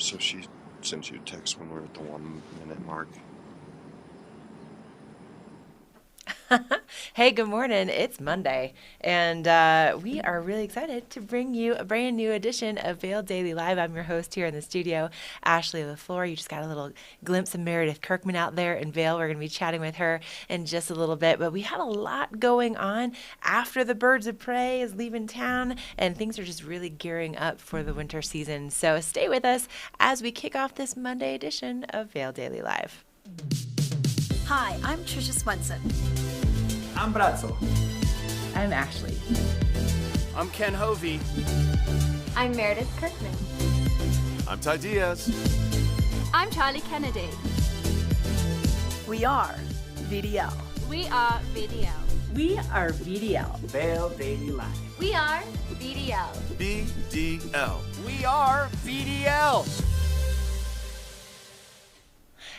So she sent you a text when we're at the 1 minute mark. Hey, good morning. It's Monday, and we are really excited to bring you a brand new edition of Vail Daily Live. I'm your host here in the studio, Ashley LaFleur. You just got a little glimpse of Meredith Kirkman out there in Vail. We're going to be chatting with her in just a little bit, but we have a lot going on after the Birds of Prey is leaving town, and things are just really gearing up for the winter season. So stay with us as we kick off this Monday edition of Vail Daily Live. Hi, I'm Trisha Swenson. I'm Brazzo. I'm Ashley. I'm Ken Hovey. I'm Meredith Kirkman. I'm Ty Diaz. I'm Charlie Kennedy. We are VDL. We are VDL. We are VDL. Vail Daily Live. We are VDL. BDL. We are VDL.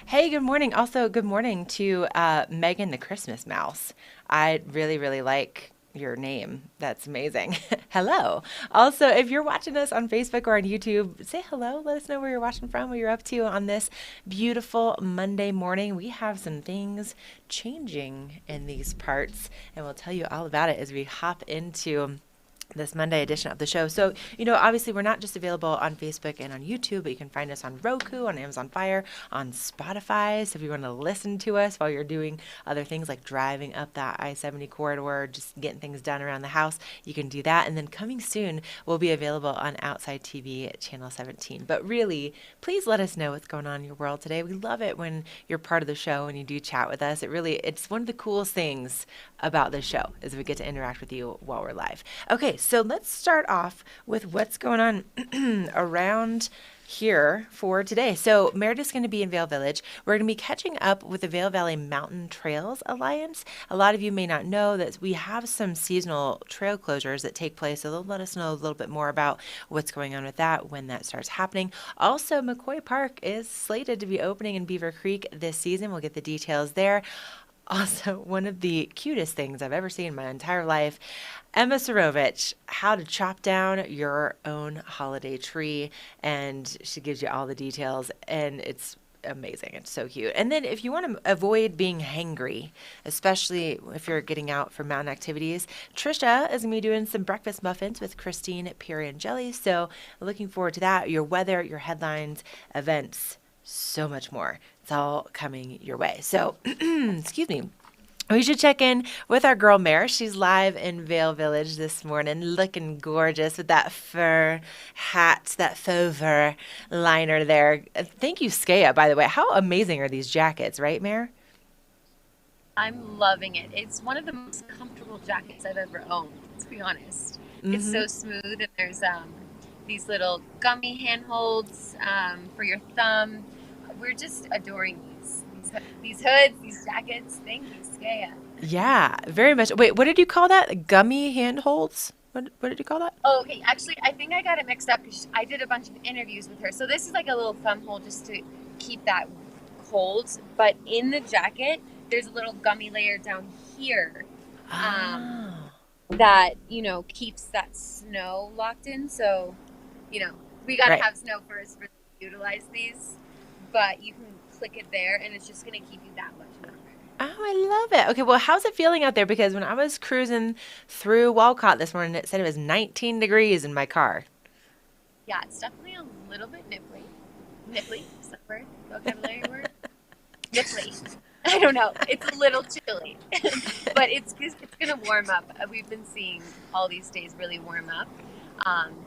Hey, good morning. Also, good morning to Megan the Christmas Mouse. I really, really like your name. That's amazing. Hello. Also, if you're watching us on Facebook or on YouTube, say hello. Let us know where you're watching from, what you're up to on this beautiful Monday morning. We have some things changing in these parts, and we'll tell you all about it as we hop into this Monday edition of the show. So, obviously we're not just available on Facebook and on YouTube, but you can find us on Roku, on Amazon Fire, on Spotify. So if you want to listen to us while you're doing other things like driving up that I-70 corridor, just getting things done around the house, you can do that. And then coming soon, we'll be available on Outside TV Channel 17. But really, please let us know what's going on in your world today. We love it when you're part of the show and you do chat with us. It's one of the coolest things about this show is we get to interact with you while we're live. Okay, so let's start off with what's going on around here for today. So Meredith's going to be in Vail Village. We're going to be catching up with the Vail Valley Mountain Trails Alliance. A lot of you may not know that we have some seasonal trail closures that take place, so they'll let us know a little bit more about what's going on with that when that starts happening. Also, McCoy Park is slated to be opening in Beaver Creek this season. We'll get the details there. Also, one of the cutest things I've ever seen in my entire life, Emma Sorovich, how to chop down your own holiday tree. And she gives you all the details, and it's amazing. It's so cute. And then if you want to avoid being hangry, especially if you're getting out for mountain activities, Trisha is going to be doing some breakfast muffins with Christine Jelly. So looking forward to that. Your weather, your headlines, events, so much more. It's all coming your way. So, excuse me. We should check in with our girl Mare. She's live in Vail Village this morning, looking gorgeous with that fur hat, that faux fur liner there. Thank you, Skaya, by the way. How amazing are these jackets, right, Mare? I'm loving it. It's one of the most comfortable jackets I've ever owned, to be honest. Mm-hmm. It's so smooth, and there's these little gummy handholds for your thumb. We're just adoring these hoods, these jackets. Thank you, Skaya. Yeah, very much. Wait, what did you call that? Gummy handholds? What did you call that? Oh, okay. Actually, I think I got it mixed up because I did a bunch of interviews with her. So this is like a little thumb hold just to keep that cold. But in the jacket, there's a little gummy layer down here that, keeps that snow locked in. So, we got to have snow first to utilize these. But you can click it there, and it's just going to keep you that much warmer. Oh, I love it. Okay, well, how's it feeling out there? Because when I was cruising through Walcott this morning, it said it was 19 degrees in my car. Yeah, it's definitely a little bit nipply. Nipply? Is that a vocabulary word? Nipply. I don't know. It's a little chilly. But it's going to warm up. We've been seeing all these days really warm up.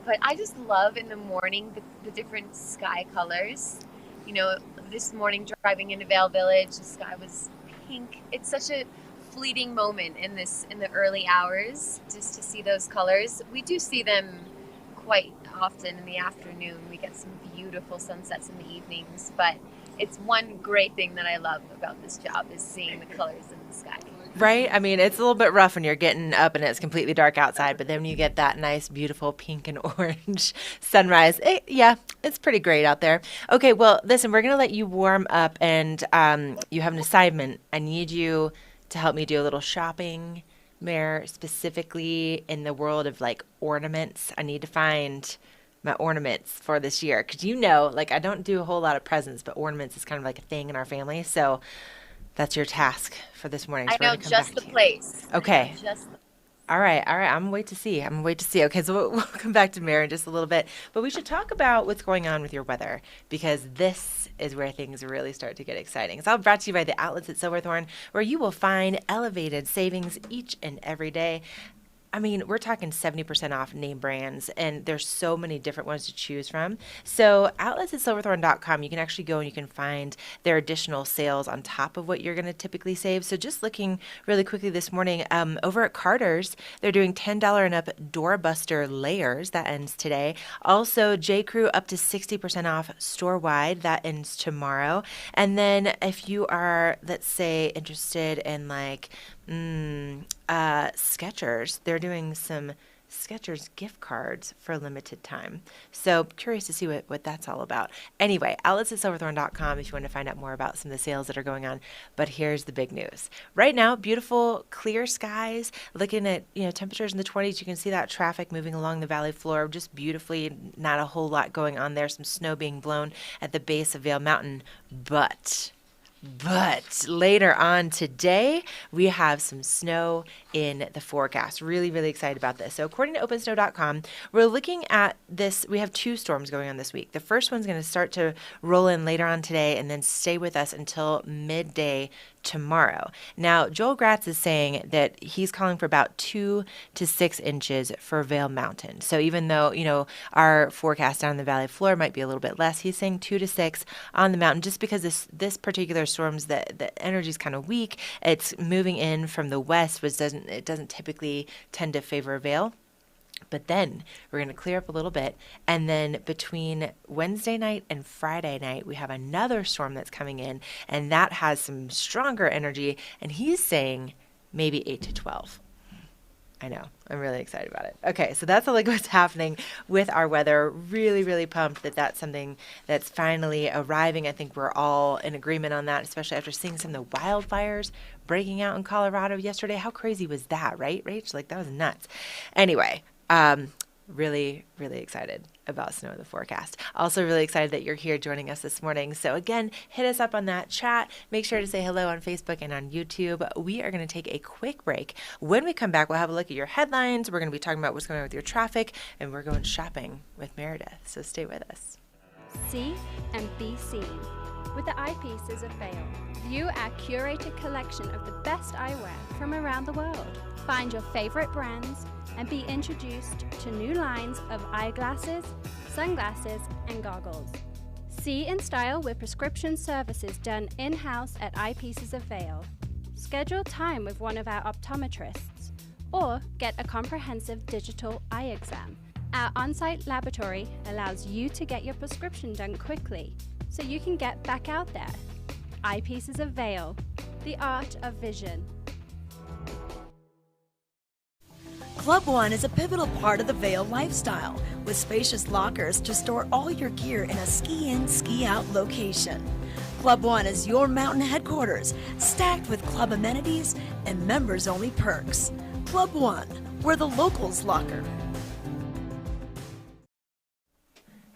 But I just love in the morning the different sky colors. This morning driving into Vail Village, the sky was pink. It's such a fleeting moment in the early hours just to see those colors. We do see them quite often in the afternoon. We get some beautiful sunsets in the evenings, but it's one great thing that I love about this job is seeing the colors in the sky. Right? I mean, it's a little bit rough when you're getting up and it's completely dark outside, but then when you get that nice, beautiful pink and orange sunrise, it's pretty great out there. Okay, well, listen, we're going to let you warm up, and you have an assignment. I need you to help me do a little shopping, Mare, specifically in the world of, ornaments. I need to find my ornaments for this year. Because you know, like I don't do a whole lot of presents, but ornaments is kind of like a thing in our family. So that's your task for this morning. So I know just the place. Okay. Just All right. I'm gonna wait to see. Okay, so we'll come back to Mary in just a little bit. But we should talk about what's going on with your weather, because this is where things really start to get exciting. It's all brought to you by the outlets at Silverthorne, where you will find elevated savings each and every day. I mean, we're talking 70% off name brands, and there's so many different ones to choose from. So outlets at silverthorne.com, you can actually go and you can find their additional sales on top of what you're going to typically save. So just looking really quickly this morning, over at Carter's, they're doing $10 and up doorbuster layers. That ends today. Also, J. Crew up to 60% off store-wide. That ends tomorrow. And then if you are, let's say, interested in like Skechers, they're doing some Skechers gift cards for a limited time. So curious to see what that's all about. Anyway, outlets at silverthorne.com if you want to find out more about some of the sales that are going on. But here's the big news. Right now, beautiful clear skies, looking at temperatures in the 20s. You can see that traffic moving along the valley floor just beautifully. Not a whole lot going on there. Some snow being blown at the base of Vail Mountain. But later on today, we have some snow in the forecast. Really, really excited about this. So according to opensnow.com, we're looking at this. We have 2 storms going on this week. The first one's going to start to roll in later on today and then stay with us until midday tomorrow. Now, Joel Gratz is saying that he's calling for about 2 to 6 inches for Vail Mountain. So even though, our forecast down in the valley floor might be a little bit less, he's saying 2 to 6 on the mountain, just because this particular storm's the energy is kind of weak. It's moving in from the west, which doesn't typically tend to favor Vail. But then we're going to clear up a little bit. And then between Wednesday night and Friday night, we have another storm that's coming in, and that has some stronger energy. And he's saying maybe 8 to 12. I know. I'm really excited about it. Okay, so that's like what's happening with our weather. Really, really pumped that that's something that's finally arriving. I think we're all in agreement on that, especially after seeing some of the wildfires breaking out in Colorado yesterday. How crazy was that, right, Rach? Like, that was nuts. Anyway, really, really excited about snow in the forecast. Also really excited that you're here joining us this morning. So again, hit us up on that chat. Make sure to say hello on Facebook and on YouTube. We are going to take a quick break. When we come back, we'll have a look at your headlines. We're going to be talking about what's going on with your traffic, and we're going shopping with Meredith. So stay with us. See and be seen with the Eyepieces of Vail. View our curated collection of the best eyewear from around the world. Find your favorite brands and be introduced to new lines of eyeglasses, sunglasses, and goggles. See in style with prescription services done in-house at Eyepieces of Vail. Schedule time with one of our optometrists or get a comprehensive digital eye exam. Our on-site laboratory allows you to get your prescription done quickly so you can get back out there. Eyepieces of Vail, the art of vision. Club One is a pivotal part of the Vail lifestyle, with spacious lockers to store all your gear in a ski-in, ski-out location. Club One is your mountain headquarters, stacked with club amenities and members-only perks. Club One, where the locals locker.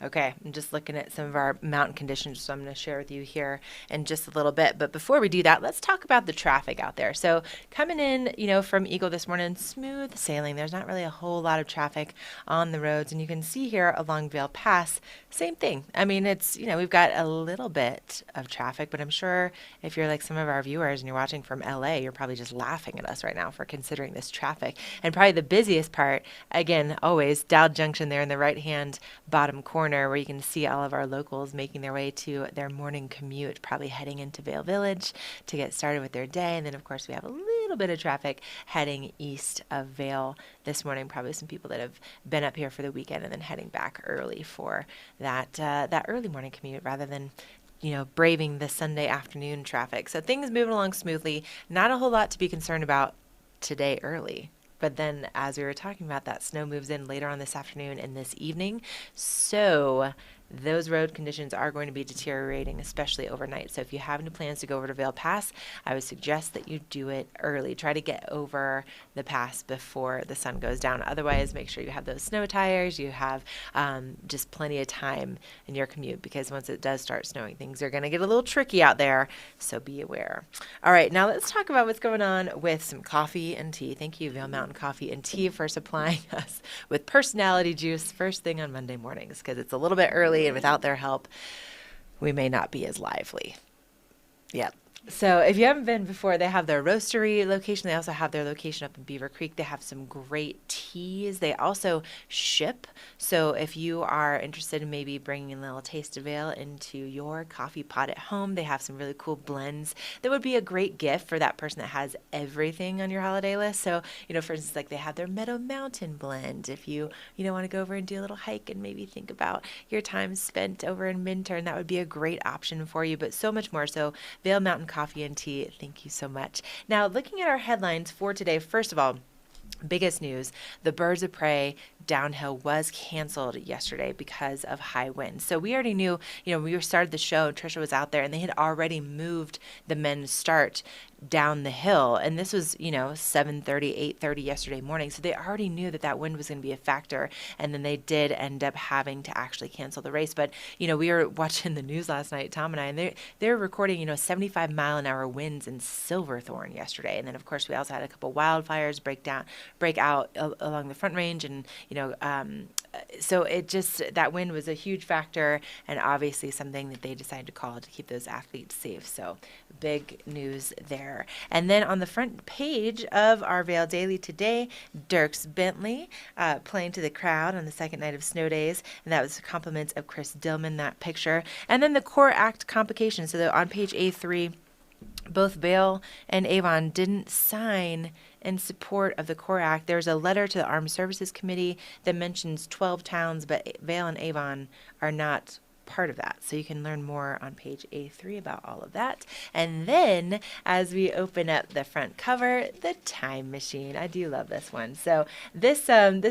Okay, I'm just looking at some of our mountain conditions, so I'm going to share with you here in just a little bit. But before we do that, let's talk about the traffic out there. So coming in, from Eagle this morning, smooth sailing. There's not really a whole lot of traffic on the roads. And you can see here along Vail Pass, same thing. I mean, it's, we've got a little bit of traffic, but I'm sure if you're like some of our viewers and you're watching from LA, you're probably just laughing at us right now for considering this traffic. And probably the busiest part, again, always Dowd Junction there in the right-hand bottom corner, where you can see all of our locals making their way to their morning commute, probably heading into Vail Village to get started with their day. And then, of course, we have a little bit of traffic heading east of Vail this morning. Probably some people that have been up here for the weekend and then heading back early for that early morning commute rather than braving the Sunday afternoon traffic. So things moving along smoothly. Not a whole lot to be concerned about today early. But then, as we were talking about, that snow moves in later on this afternoon and this evening. So those road conditions are going to be deteriorating, especially overnight. So if you have any plans to go over to Vail Pass, I would suggest that you do it early. Try to get over the pass before the sun goes down. Otherwise, make sure you have those snow tires. You have just plenty of time in your commute, because once it does start snowing, things are going to get a little tricky out there. So be aware. All right, now let's talk about what's going on with some coffee and tea. Thank you, Vail Mountain Coffee and Tea, for supplying us with personality juice first thing on Monday mornings, because it's a little bit early and without their help, we may not be as lively. Yep. So if you haven't been before, they have their roastery location. They also have their location up in Beaver Creek. They have some great teas. They also ship. So if you are interested in maybe bringing a little taste of Vail into your coffee pot at home, they have some really cool blends that would be a great gift for that person that has everything on your holiday list. So, for instance, like they have their Meadow Mountain blend. If you want to go over and do a little hike and maybe think about your time spent over in Minturn, that would be a great option for you, but so much more. So Vail Mountain Coffee and Tea, thank you so much. Now, looking at our headlines for today, first of all, biggest news, the Birds of Prey downhill was canceled yesterday because of high winds. So we already knew, we started the show, Trisha was out there, and they had already moved the men's start down the hill. And this was, 7:30, 8:30 yesterday morning. So they already knew that wind was going to be a factor. And then they did end up having to actually cancel the race. But, we were watching the news last night, Tom and I, and they're recording, 75 mile an hour winds in Silverthorne yesterday. And then, of course, we also had a couple wildfires break out along the Front Range. And, so it just, that wind was a huge factor, and obviously something that they decided to call to keep those athletes safe. So big news there. And then on the front page of our Vail Daily today, Dierks Bentley playing to the crowd on the second night of snow days, and that was compliments of Chris Dillman, that picture. And then the Core Act complications. So on page A3, both Vail and Avon didn't sign in support of the Core Act. There's a letter to the Armed Services Committee that mentions 12 towns, but Vail and Avon are not part of that. So you can learn more on page A3 about all of that. And then as we open up the front cover, the time machine. I do love this one. So this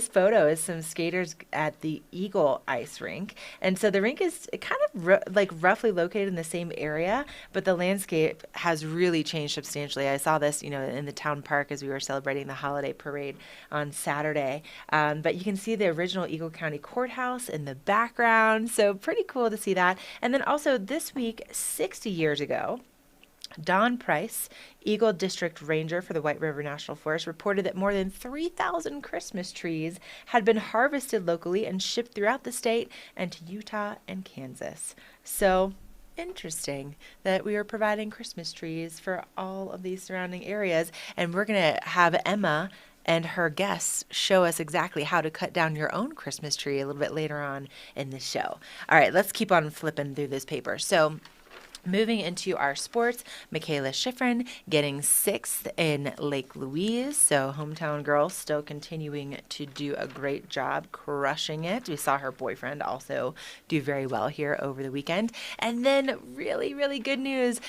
photo is some skaters at the Eagle Ice Rink. And so the rink is kind of roughly located in the same area, but the landscape has really changed substantially. I saw this, in the town park as we were celebrating the holiday parade on Saturday. But you can see the original Eagle County Courthouse in the background. So pretty cool to see that. And then also this week, 60 years ago, Don Price, Eagle District Ranger for the White River National Forest, reported that more than 3,000 Christmas trees had been harvested locally and shipped throughout the state and to Utah and Kansas. So interesting that we are providing Christmas trees for all of these surrounding areas. And we're going to have Emma and her guests show us exactly how to cut down your own Christmas tree a little bit later on in the show. All right, let's keep on flipping through this paper. So moving into our sports, Michaela Schifrin getting 6th in Lake Louise. So hometown girl still continuing to do a great job, crushing it. We saw her boyfriend also do very well here over the weekend. And then really, really good news.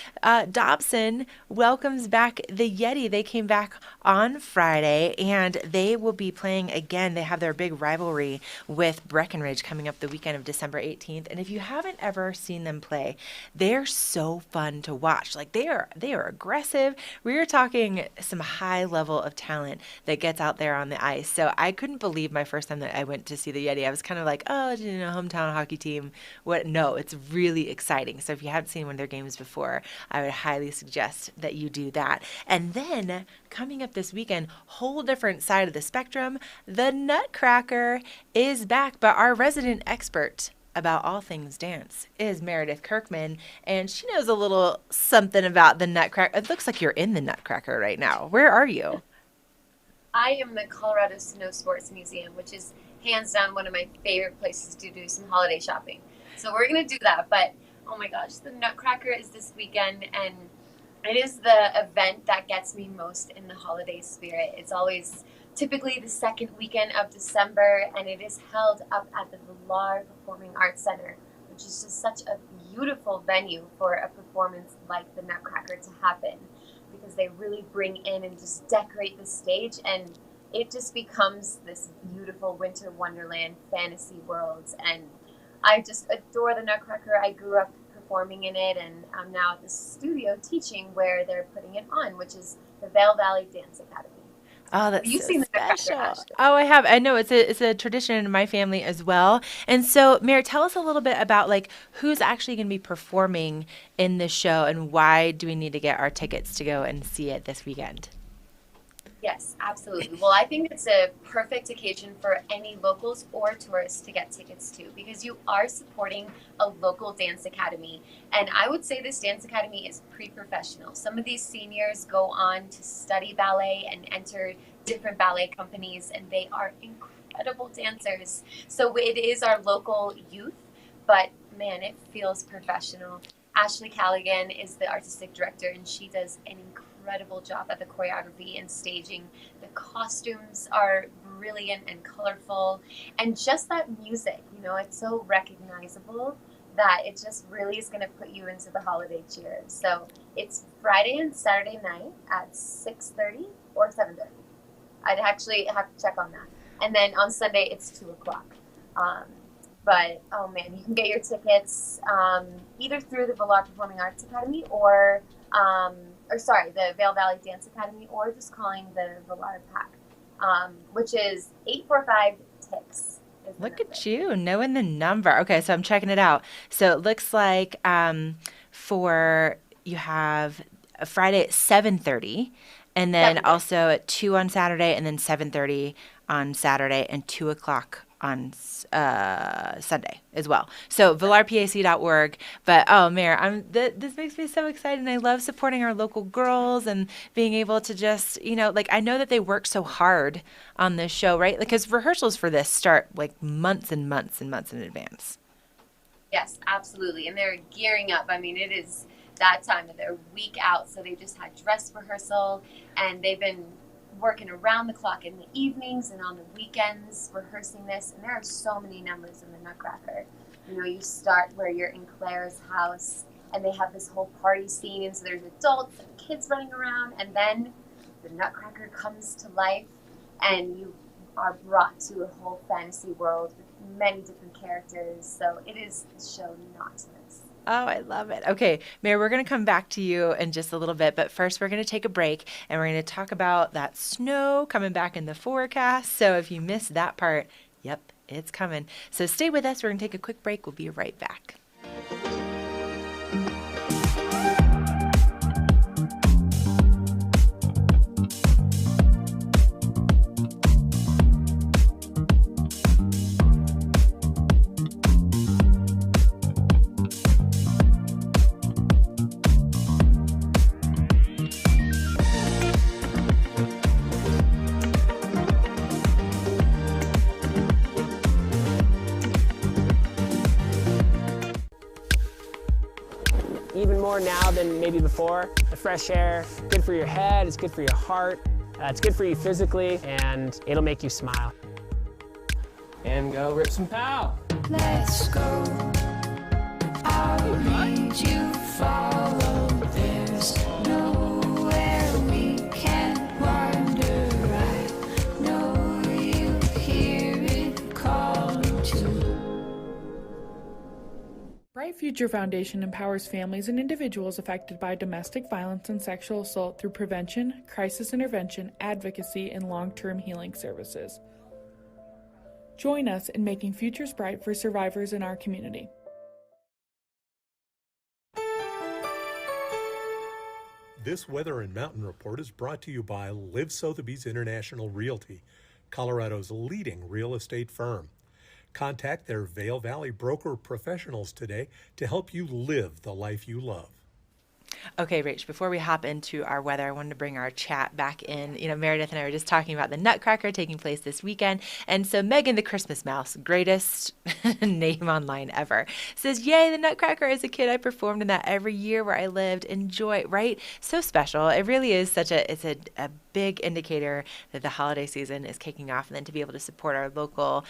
Dobson welcomes back the Yeti. They came back on Friday, and they will be playing again. They have their big rivalry with Breckenridge coming up the weekend of December 18th. And if you haven't ever seen them play, they're so fun to watch. Like they are aggressive. We are talking some high level of talent that gets out there on the ice. So I couldn't believe my first time that I went to see the Yeti. I was kind of like, oh, hometown hockey team. What? No, it's really exciting. So if you haven't seen one of their games before, I would highly suggest that you do that. And then coming up this weekend, whole different side of the spectrum, the Nutcracker is back, but our resident expert about all things dance is Meredith Kirkman, and she knows a little something about the Nutcracker. It looks like you're in the Nutcracker right now. Where are you? I am the Colorado Snow Sports Museum, which is hands down one of my favorite places to do some holiday shopping. So we're going to do that, but oh my gosh, the Nutcracker is this weekend, and it is the event that gets me most in the holiday spirit. It's always typically the second weekend of December, and it is held up at the Villar Performing Arts Center, which is just such a beautiful venue for a performance like the Nutcracker to happen, because they really bring in and just decorate the stage, and it just becomes this beautiful winter wonderland fantasy world. And I just adore the Nutcracker. I grew up performing in it, and I'm now at the studio teaching where they're putting it on, which is the Vail Valley Dance Academy. Oh, that's You've so seen the Nutcracker, special. Ashley. Oh, I have. I know it's a tradition in my family as well. And so, Mary, tell us a little bit about like who's actually going to be performing in the show, and why do we need to get our tickets to go and see it this weekend? Yes, absolutely. Well, I think it's a perfect occasion for any locals or tourists to get tickets to, because you are supporting a local dance academy. And I would say this dance academy is pre-professional. Some of these seniors go on to study ballet and enter different ballet companies, and they are incredible dancers. So it is our local youth, but man, it feels professional. Ashley Callaghan is the artistic director, and she does an incredible job at the choreography and staging. The costumes are brilliant and colorful, and just that music, it's so recognizable that it just really is going to put you into the holiday cheer. So it's Friday and Saturday night at 6:30 or 7:30. I'd actually have to check on that. And then on Sunday it's 2 o'clock. But, oh man, you can get your tickets either through the Vail Performing Arts Academy or the Vail Valley Dance Academy, or just calling the Vail Pack, which is 845-TIX. Look at you, knowing the number. Okay, so I'm checking it out. So it looks like you have a Friday at 7:30, and then 7:30. also at 2 on Saturday, and then 7:30 on Saturday, and 2 o'clock on Sunday as well. So ValarPAC.org. But oh, Mayor, this makes me so excited, and I love supporting our local girls and being able to just, I know that they work so hard on this show, right? Because rehearsals for this start like months and months and months in advance. Yes, absolutely. And they're gearing up. I mean, it is that time of their week out. So they just had dress rehearsal, and they've been working around the clock in the evenings and on the weekends rehearsing this. And there are so many numbers in the Nutcracker. You start where you're in Claire's house, and they have this whole party scene, and so there's adults and kids running around, and then the Nutcracker comes to life, and you are brought to a whole fantasy world with many different characters. So it is a show not to miss. Oh, I love it. Okay, Mayor, we're going to come back to you in just a little bit, but first we're going to take a break, and we're going to talk about that snow coming back in the forecast. So if you missed that part, yep, it's coming. So stay with us. We're going to take a quick break. We'll be right back. Even more now than maybe before. The fresh air, good for your head, it's good for your heart, it's good for you physically, and it'll make you smile. And go rip some pow. Let's go. I'll lead you, follow. There's nowhere we can't wander. I know you hear it calling to. Bright Future Foundation empowers families and individuals affected by domestic violence and sexual assault through prevention, crisis intervention, advocacy, and long-term healing services. Join us in making futures bright for survivors in our community. This Weather and Mountain Report is brought to you by Live Sotheby's International Realty, Colorado's leading real estate firm. Contact their Vail Valley broker professionals today to help you live the life you love. Okay, Rach, before we hop into our weather, I wanted to bring our chat back in. Meredith and I were just talking about the Nutcracker taking place this weekend. And so Megan the Christmas Mouse, greatest name online ever, says, yay, the Nutcracker. As a kid, I performed in that every year where I lived. Enjoy, right? So special. It really is it's a big indicator that the holiday season is kicking off, and then to be able to support our local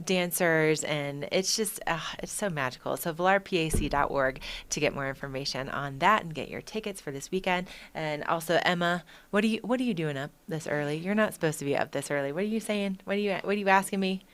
dancers, and it's just it's so magical. So ValarPAC.org to get more information on that and get your tickets for this weekend. And also, Emma, what are you doing up this early? You're not supposed to be up this early. What are you saying? What are you asking me?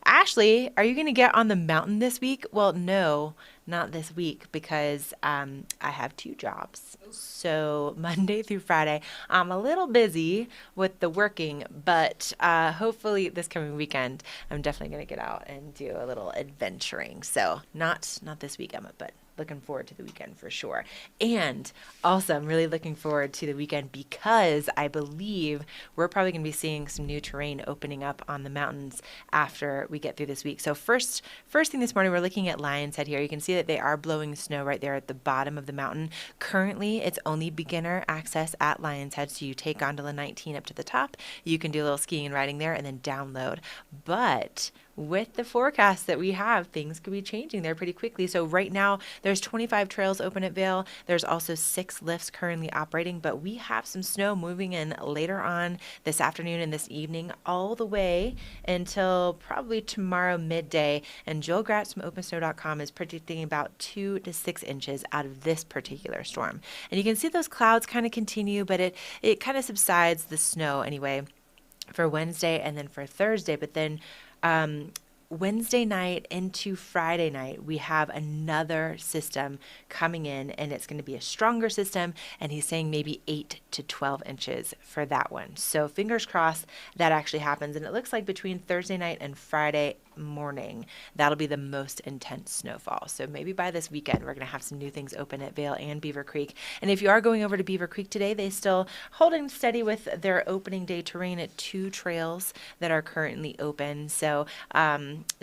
Ashley, are you going to get on the mountain this week? Well, no, not this week because I have 2 jobs. So Monday through Friday, I'm a little busy with the working, but hopefully this coming weekend, I'm definitely going to get out and do a little adventuring. So not this week, Emma, but looking forward to the weekend for sure. And also, I'm really looking forward to the weekend because I believe we're probably going to be seeing some new terrain opening up on the mountains after we get through this week. So first thing this morning, we're looking at Lion's Head here. You can see that they are blowing snow right there at the bottom of the mountain. Currently, it's only beginner access at Lion's Head, so you take gondola 19 up to the top. You can do a little skiing and riding there and then download. But with the forecast that we have, things could be changing there pretty quickly. So right now, there's 25 trails open at Vail. There's also 6 lifts currently operating, but we have some snow moving in later on this afternoon and this evening, all the way until probably tomorrow midday. And Joel Gratz from OpenSnow.com is predicting about 2 to 6 inches out of this particular storm. And you can see those clouds kind of continue, but it kind of subsides, the snow anyway, for Wednesday and then for Thursday. But then Wednesday night into Friday night, we have another system coming in, and it's going to be a stronger system, and he's saying maybe 8 to 12 inches for that one. So fingers crossed that actually happens, and it looks like between Thursday night and Friday morning, that'll be the most intense snowfall. So maybe by this weekend, we're going to have some new things open at Vail and Beaver Creek. And if you are going over to Beaver Creek today, they still holding steady with their opening day terrain at 2 trails that are currently open. So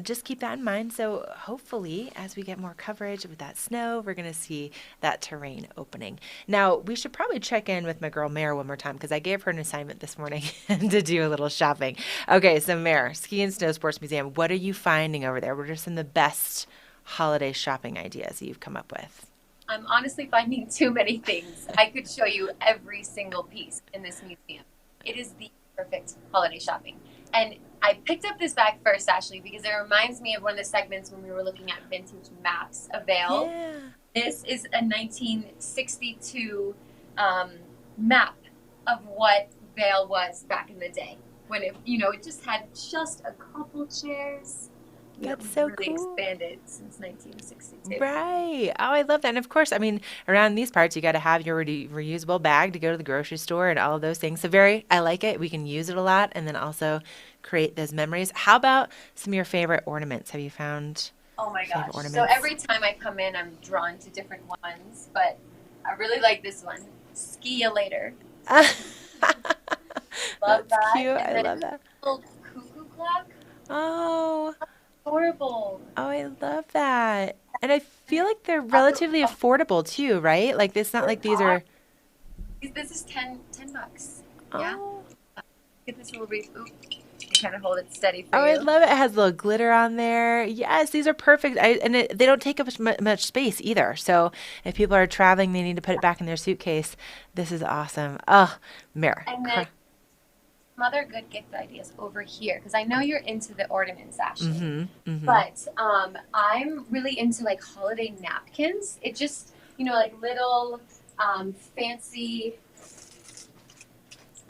just keep that in mind. So hopefully, as we get more coverage with that snow, we're going to see that terrain opening. Now, we should probably check in with my girl Mare one more time because I gave her an assignment this morning to do a little shopping. Okay, so Mare, Ski and Snow Sports Museum, what are you finding over there? What are some of the best holiday shopping ideas that you've come up with? I'm honestly finding too many things. I could show you every single piece in this museum. It is the perfect holiday shopping. And I picked up this bag first, Ashley, because it reminds me of one of the segments when we were looking at vintage maps of Vail. Yeah. This is a 1962 map of what Vail was back in the day. When it just had just a couple chairs. That's so really cool. Expanded since 1962. Right. Oh, I love that. And of course, I mean, around these parts, you got to have your reusable bag to go to the grocery store and all of those things. So I like it. We can use it a lot and then also create those memories. How about some of your favorite ornaments? Have you found? Oh my gosh. So every time I come in, I'm drawn to different ones, but I really like this one. Ski-a-later. Love that. Cute. I love that. Little cuckoo clock. Oh. Adorable. Oh, I love that. And I feel like they're relatively affordable too, right? Like it's not like these are. This is $10. Oh. Yeah. Get this little brief. Oop. You kind of hold it steady for Oh, you. I love it. It has a little glitter on there. Yes, these are perfect. They don't take up much space either. So if people are traveling, they need to put it back in their suitcase. This is awesome. Oh, Mare. And then some other good gift ideas over here, because I know you're into the ornaments, Ashley. But I'm really into like holiday napkins. It just, like little fancy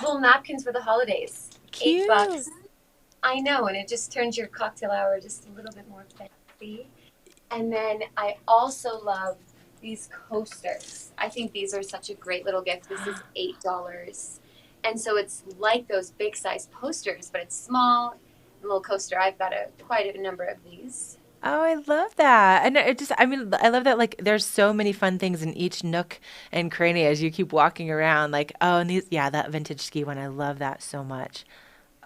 little napkins for the holidays. Cute. $8. I know, and it just turns your cocktail hour just a little bit more fancy. And then I also love these coasters. I think these are such a great little gift. This is $8. And so it's like those big size posters, but it's small, a little coaster. I've got quite a number of these. Oh, I love that. And I love that, like, there's so many fun things in each nook and cranny as you keep walking around. Like, oh, and that vintage ski one, I love that so much.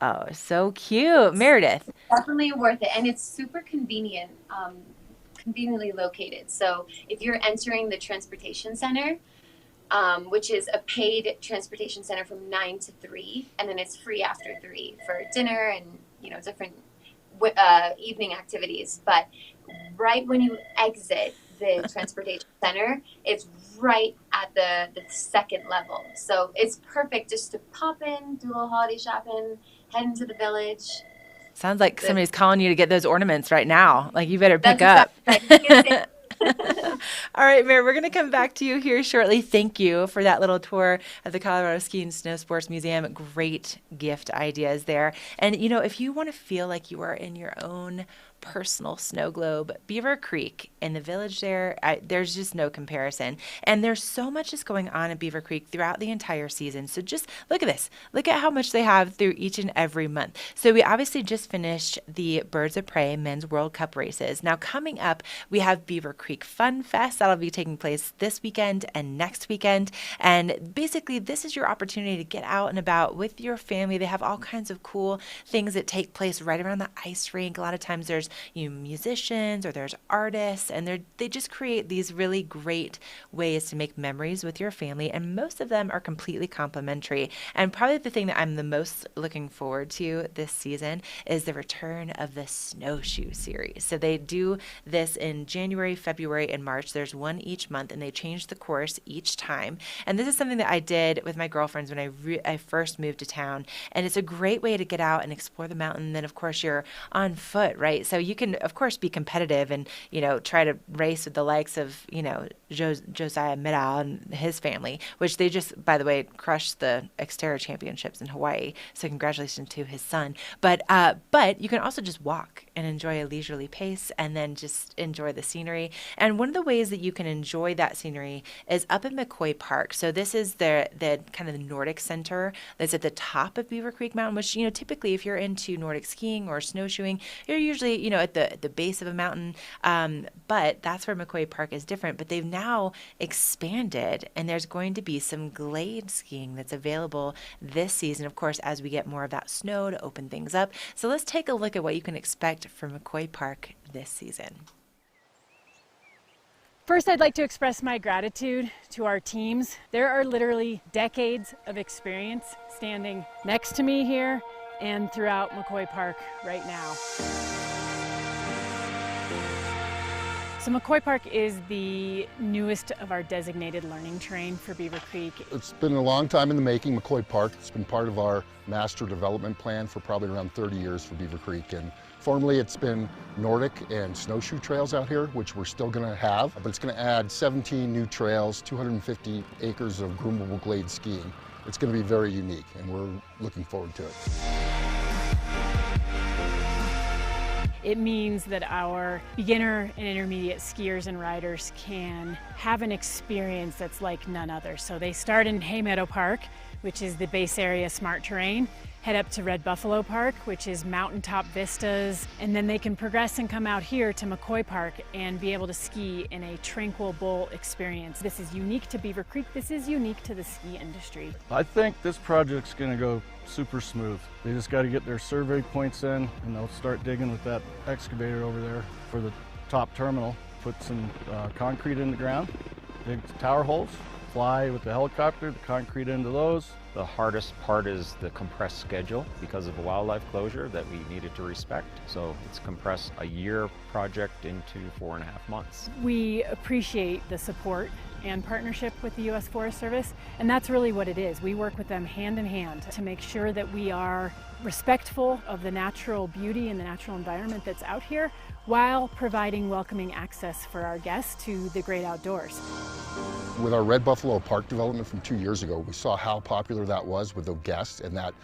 Oh, so cute. Meredith. Definitely worth it. And it's super convenient, conveniently located. So if you're entering the transportation center, which is a paid transportation center from 9 to 3, and then it's free after 3 for dinner and, different evening activities. But right when you exit the transportation center, it's right at the second level. So it's perfect just to pop in, do a little holiday shopping, head into the village. Sounds like somebody's calling you to get those ornaments right now. Like, you better pick That's up. exactly right. All All right, Mary, we're going to come back to you here shortly. Thank you for that little tour of the Colorado Ski and Snow Sports Museum. Great gift ideas there. And, you know, if you want to feel like you are in your own personal snow globe, Beaver Creek in the village there, there's just no comparison. And there's so much that's going on in Beaver Creek throughout the entire season. So just look at this. Look at how much they have through each and every month. So we obviously just finished the Birds of Prey Men's World Cup races. Now coming up, we have Beaver Creek Fun Fest. That'll be taking place this weekend and next weekend. And basically, this is your opportunity to get out and about with your family. They have all kinds of cool things that take place right around the ice rink. A lot of times there's musicians or there's artists, and they just create these really great ways to make memories with your family, and most of them are completely complimentary. And probably the thing that I'm the most looking forward to this season is the return of the snowshoe series. So they do this in January, February, and March. There's one each month, and they change the course each time. And this is something that I did with my girlfriends when I first moved to town, and it's a great way to get out and explore the mountain. And then of course you're on foot, right? So you can of course be competitive and, you know, try to race with the likes of, you know, Josiah Middahl and his family, which they just, by the way, crushed the Xterra championships in Hawaii. So congratulations to his son. But you can also just walk and enjoy a leisurely pace and then just enjoy the scenery. And one of the ways that you can enjoy that scenery is up in McCoy Park. So this is the kind of the Nordic center that's at the top of Beaver Creek Mountain, which, you know, typically if you're into Nordic skiing or snowshoeing, you're usually, you know, at the base of a mountain. But that's where McCoy Park is different. But they've now expanded, and there's going to be some glade skiing that's available this season, of course, as we get more of that snow to open things up. So let's take a look at what you can expect from McCoy Park this season. First, I'd like to express my gratitude to our teams. There are literally decades of experience standing next to me here and throughout McCoy Park right now. So McCoy Park is the newest of our designated learning terrain for Beaver Creek. It's been a long time in the making, McCoy Park. It's been part of our master development plan for probably around 30 years for Beaver Creek. And formerly it's been Nordic and snowshoe trails out here, which we're still going to have, but it's going to add 17 new trails, 250 acres of groomable glade skiing. It's going to be very unique, and we're looking forward to it. It means that our beginner and intermediate skiers and riders can have an experience that's like none other. So they start in Hay Meadow Park, which is the base area smart terrain, head up to Red Buffalo Park, which is mountaintop vistas, and then they can progress and come out here to McCoy Park and be able to ski in a tranquil bowl experience. This is unique to Beaver Creek. This is unique to the ski industry. I think this project's going to go super smooth. They just got to get their survey points in, and they'll start digging with that excavator over there for the top terminal. Put some concrete in the ground, dig tower holes, fly with the helicopter, the concrete into those. The hardest part is the compressed schedule because of a wildlife closure that we needed to respect. So it's compressed a year project into 4.5 months. We appreciate the support and partnership with the U.S. Forest Service, and that's really what it is. We work with them hand in hand to make sure that we are respectful of the natural beauty and the natural environment that's out here while providing welcoming access for our guests to the great outdoors. With our Red Buffalo Park development from 2 years ago, we saw how popular that was with the guests and that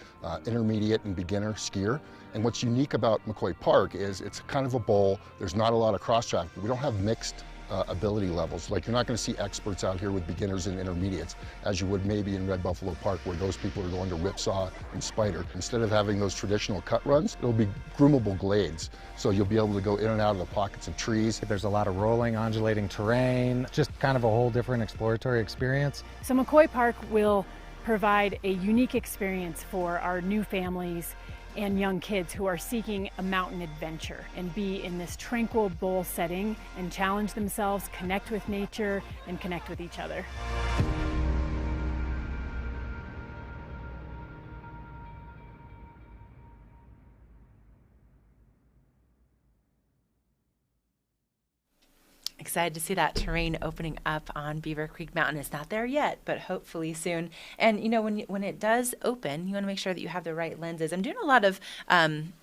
intermediate and beginner skier. And what's unique about McCoy Park is it's kind of a bowl. There's not a lot of cross-traffic. We don't have mixed ability levels. Like, you're not going to see experts out here with beginners and intermediates as you would maybe in Red Buffalo Park, where those people are going to whipsaw and spider. Instead of having those traditional cut runs, it'll be groomable glades. So you'll be able to go in and out of the pockets of trees. There's a lot of rolling, undulating terrain, just kind of a whole different exploratory experience. So McCoy Park will provide a unique experience for our new families and young kids who are seeking a mountain adventure and be in this tranquil bowl setting and challenge themselves, connect with nature, and connect with each other. Excited to see that terrain opening up on Beaver Creek Mountain. It's not there yet, but hopefully soon. And when it does open, you want to make sure that you have the right lenses. I'm doing a lot of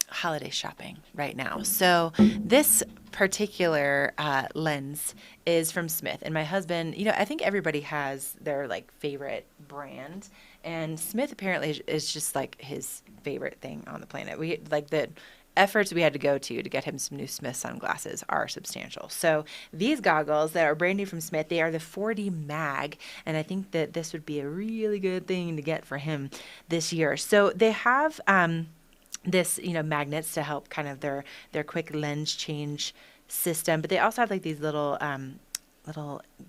holiday shopping right now. So this particular lens is from Smith, and my husband, I think everybody has their favorite brand, and Smith apparently is just his favorite thing on the planet. We the efforts we had to go to get him some new Smith sunglasses are substantial. So these goggles that are brand new from Smith, they are the 4D Mag, and I think that this would be a really good thing to get for him this year. So they have this, magnets to help kind of their quick lens change system, but they also have these little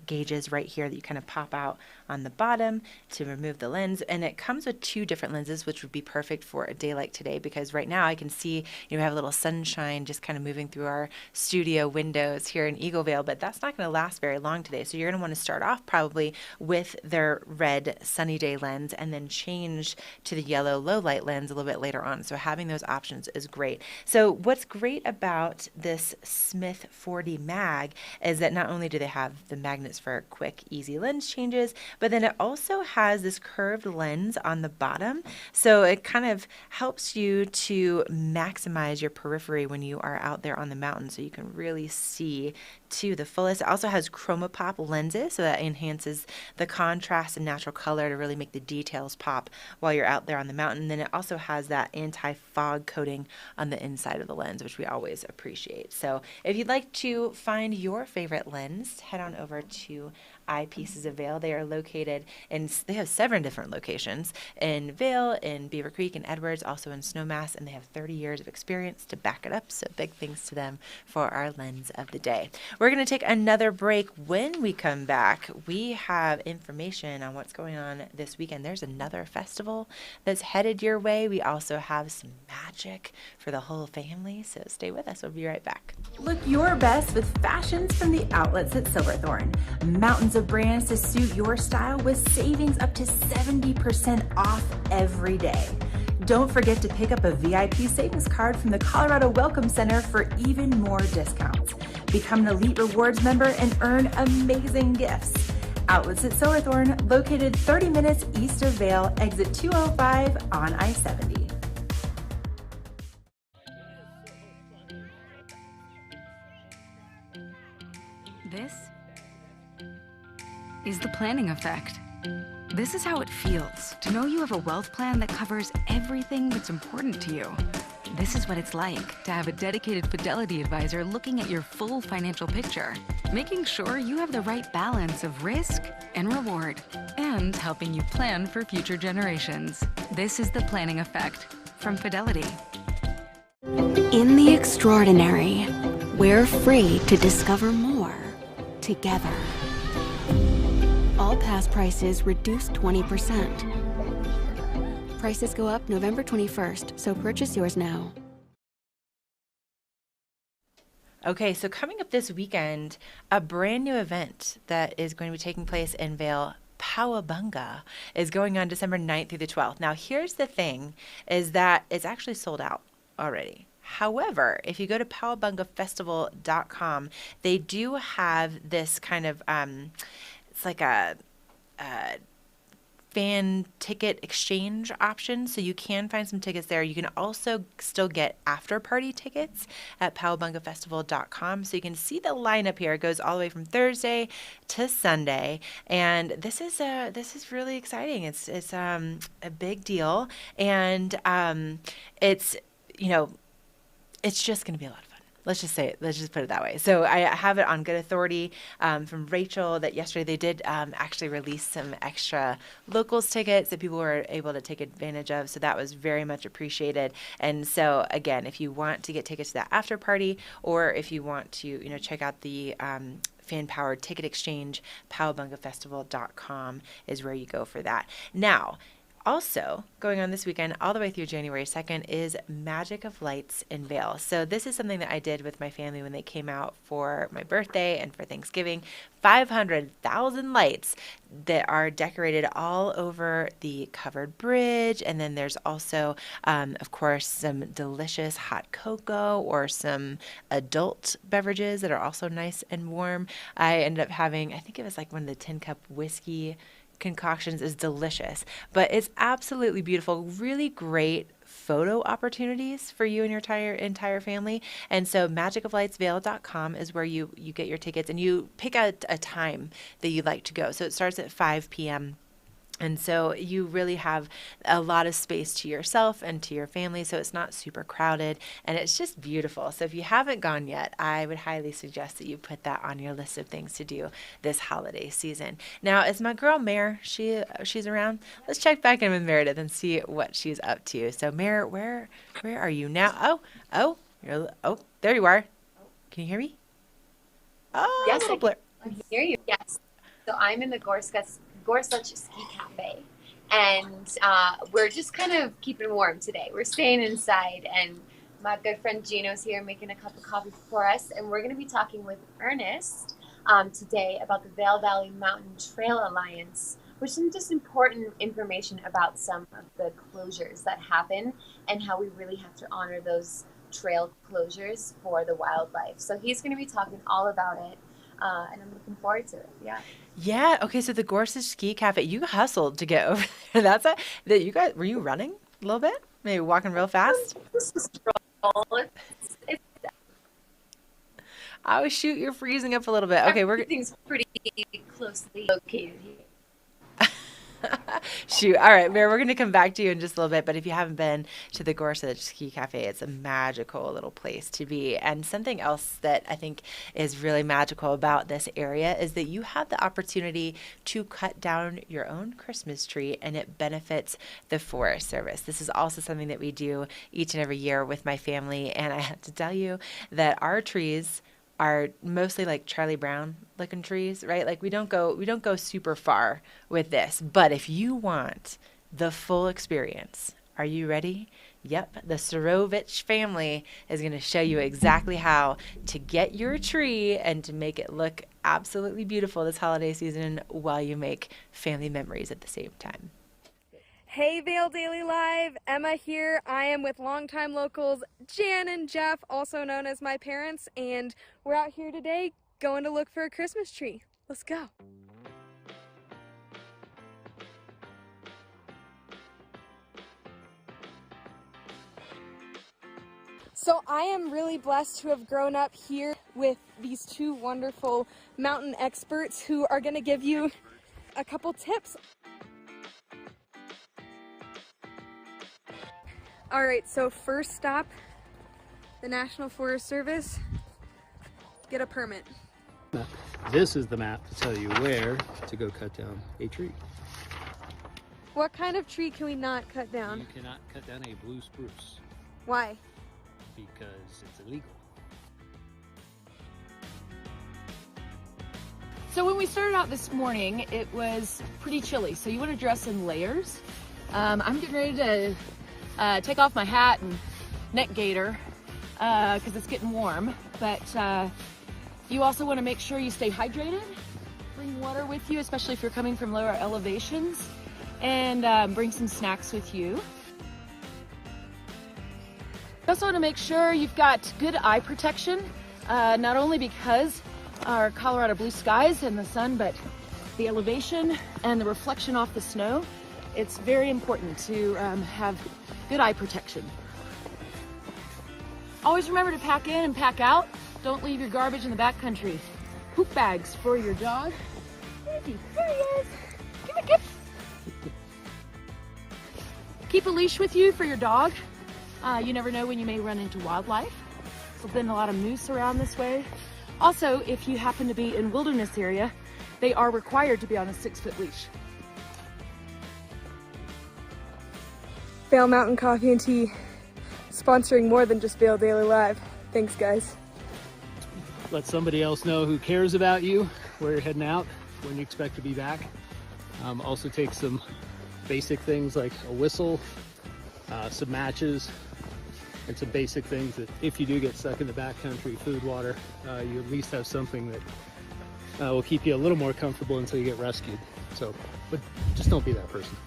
gauges right here that you kind of pop out on the bottom to remove the lens, and it comes with 2 different lenses, which would be perfect for a day like today, because right now I can see we have a little sunshine just kind of moving through our studio windows here in Eagle Vail, but that's not going to last very long today. So you're going to want to start off probably with their red sunny day lens and then change to the yellow low light lens a little bit later on. So having those options is great. So what's great about this Smith 4D Mag is that not only do they have the magnets for quick, easy lens changes, but then it also has this curved lens on the bottom. So it kind of helps you to maximize your periphery when you are out there on the mountain, so you can really see to the fullest. It also has ChromaPop lenses, so that enhances the contrast and natural color to really make the details pop while you're out there on the mountain. Then it also has that anti-fog coating on the inside of the lens, which we always appreciate. So if you'd like to find your favorite lens, head on over to Eyepieces of Vail. They are located they have 7 different locations in Vail, in Beaver Creek, and Edwards, also in Snowmass, and they have 30 years of experience to back it up. So big thanks to them for our lens of the day. We're going to take another break. When we come back, we have information on what's going on this weekend. There's another festival that's headed your way. We also have some magic for the whole family, so stay with us. We'll be right back. Look your best with fashions from the outlets at Silverthorne. Mountains of brands to suit your style with savings up to 70% off every day. Don't forget to pick up a VIP savings card from the Colorado Welcome Center for even more discounts. Become an Elite Rewards member and earn amazing gifts. Outlets at Silverthorne, located 30 minutes east of Vail, exit 205 on I-70. This is the planning effect. This is how it feels to know you have a wealth plan that covers everything that's important to you. This is what it's like to have a dedicated Fidelity advisor looking at your full financial picture, making sure you have the right balance of risk and reward, and helping you plan for future generations. This is the planning effect from Fidelity. In the extraordinary, we're free to discover more together. All pass prices reduced 20%. Prices go up November 21st, so purchase yours now. Okay, so coming up this weekend, a brand new event that is going to be taking place in Vail, Powabunga, is going on December 9th through the 12th. Now, here's the thing, is that it's actually sold out already. However, if you go to powabungafestival.com, they do have this kind of, it's like a fan ticket exchange option, so you can find some tickets there. You can also still get after party tickets at powabungafestival.com, so you can see the lineup here. It goes all the way from Thursday to Sunday, and this is really exciting. It's a big deal, and it's it's just going to be a lot of fun. Let's just say it. Let's just put it that way. So I have it on good authority from Rachel that yesterday they did actually release some extra locals tickets that people were able to take advantage of. So that was very much appreciated. And so again, if you want to get tickets to that after party, or if you want to check out the fan-powered ticket exchange, powabungafestival.com is where you go for that. Now, Also, going on this weekend all the way through January 2nd is Magic of Lights in Vail. So this is something that I did with my family when they came out for my birthday and for Thanksgiving. 500,000 lights that are decorated all over the covered bridge. And then there's also, of course, some delicious hot cocoa or some adult beverages that are also nice and warm. I ended up having, I think it was like one of the 10 cup whiskey concoctions. Is delicious, but it's absolutely beautiful. Really great photo opportunities for you and your entire family. And so magicoflightsvail.com is where you get your tickets, and you pick out a time that you'd like to go. So it starts at 5 p.m. And so you really have a lot of space to yourself and to your family, so it's not super crowded, and it's just beautiful. So if you haven't gone yet, I would highly suggest that you put that on your list of things to do this holiday season. Now, is my girl Mare, she's around? Let's check back in with Meredith and see what she's up to. So Mare, where are you now? Oh, there you are. Can you hear me? Oh, Yes, I blur. can hear you. Yes. So I'm in the Gorsuch Ski Cafe, and we're just kind of keeping warm today. We're staying inside, and my good friend Gino's here making a cup of coffee for us, and we're going to be talking with Ernest today about the Vail Valley Mountain Trail Alliance, which is just important information about some of the closures that happen and how we really have to honor those trail closures for the wildlife. So he's going to be talking all about it. And I'm looking forward to it. Yeah. Okay. So the Gorsuch Ski Cafe, you hustled to get over there. You guys, were you running a little bit? Maybe walking real fast? Oh, shoot. You're freezing up a little bit. Okay. Everything's pretty closely located here. Shoot. All right, Mary, we're going to come back to you in just a little bit. But if you haven't been to the Gorsuch Ski Cafe, it's a magical little place to be. And something else that I think is really magical about this area is that you have the opportunity to cut down your own Christmas tree, and it benefits the Forest Service. This is also something that we do each and every year with my family. And I have to tell you that our trees are mostly like Charlie Brown looking trees, right? Like we don't go super far with this. But if you want the full experience, are you ready? Yep, the Sorovich family is going to show you exactly how to get your tree and to make it look absolutely beautiful this holiday season while you make family memories at the same time. Hey Vail Daily Live, Emma here. I am with longtime locals Jan and Jeff, also known as my parents, and we're out here today going to look for a Christmas tree. Let's go. So I am really blessed to have grown up here with these two wonderful mountain experts who are going to give you a couple tips. All right, so first stop, the National Forest Service, get a permit. This is the map to tell you where to go cut down a tree. What kind of tree can we not cut down? You cannot cut down a blue spruce. Why? Because it's illegal. So when we started out this morning, it was pretty chilly, so you want to dress in layers. I'm getting ready to take off my hat and neck gaiter because it's getting warm, but you also want to make sure you stay hydrated. Bring water with you, especially if you're coming from lower elevations, and bring some snacks with you. You also want to make sure you've got good eye protection, not only because our Colorado blue skies and the sun, but the elevation and the reflection off the snow. It's very important to have good eye protection. Always remember to pack in and pack out. Don't leave your garbage in the backcountry. Poop bags for your dog. There he is. Give a gift. Keep a leash with you for your dog. You never know when you may run into wildlife. There's been a lot of moose around this way. Also, if you happen to be in wilderness area, they are required to be on a 6-foot leash. Vail Mountain Coffee and Tea, sponsoring more than just Vail Daily Live. Thanks, guys. Let somebody else know who cares about you, where you're heading out, when you expect to be back. Also take some basic things like a whistle, some matches, and some basic things that if you do get stuck in the backcountry, food, water, you at least have something that will keep you a little more comfortable until you get rescued. So, but just don't be that person.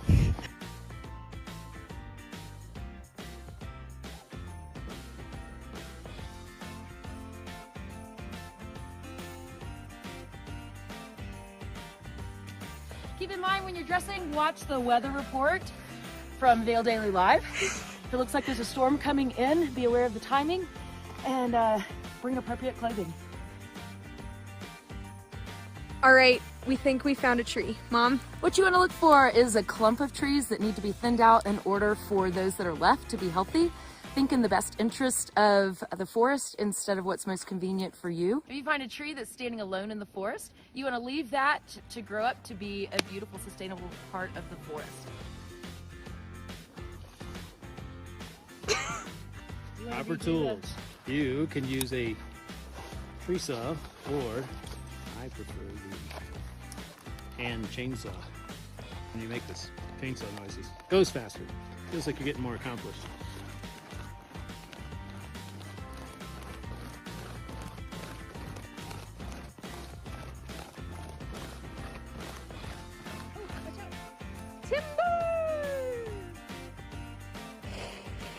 Keep in mind when you're dressing, watch the weather report from Vail Daily Live. If it looks like there's a storm coming in, be aware of the timing and bring appropriate clothing. All right, we think we found a tree. Mom? What you want to look for is a clump of trees that need to be thinned out in order for those that are left to be healthy. Think in the best interest of the forest instead of what's most convenient for you. If you find a tree that's standing alone in the forest, you want to leave that to grow up to be a beautiful, sustainable part of the forest. Proper tools. You can use a tree saw, or I prefer the hand chainsaw. When you make this chainsaw noises, goes faster. Feels like you're getting more accomplished.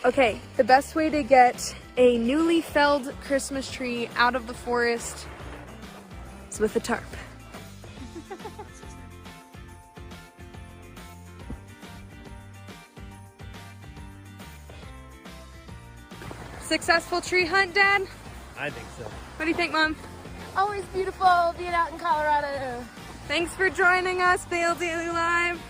Okay, the best way to get a newly felled Christmas tree out of the forest is with a tarp. Successful tree hunt, Dad? I think so. What do you think, Mom? Always beautiful being out in Colorado. Thanks for joining us, Vail Daily Live.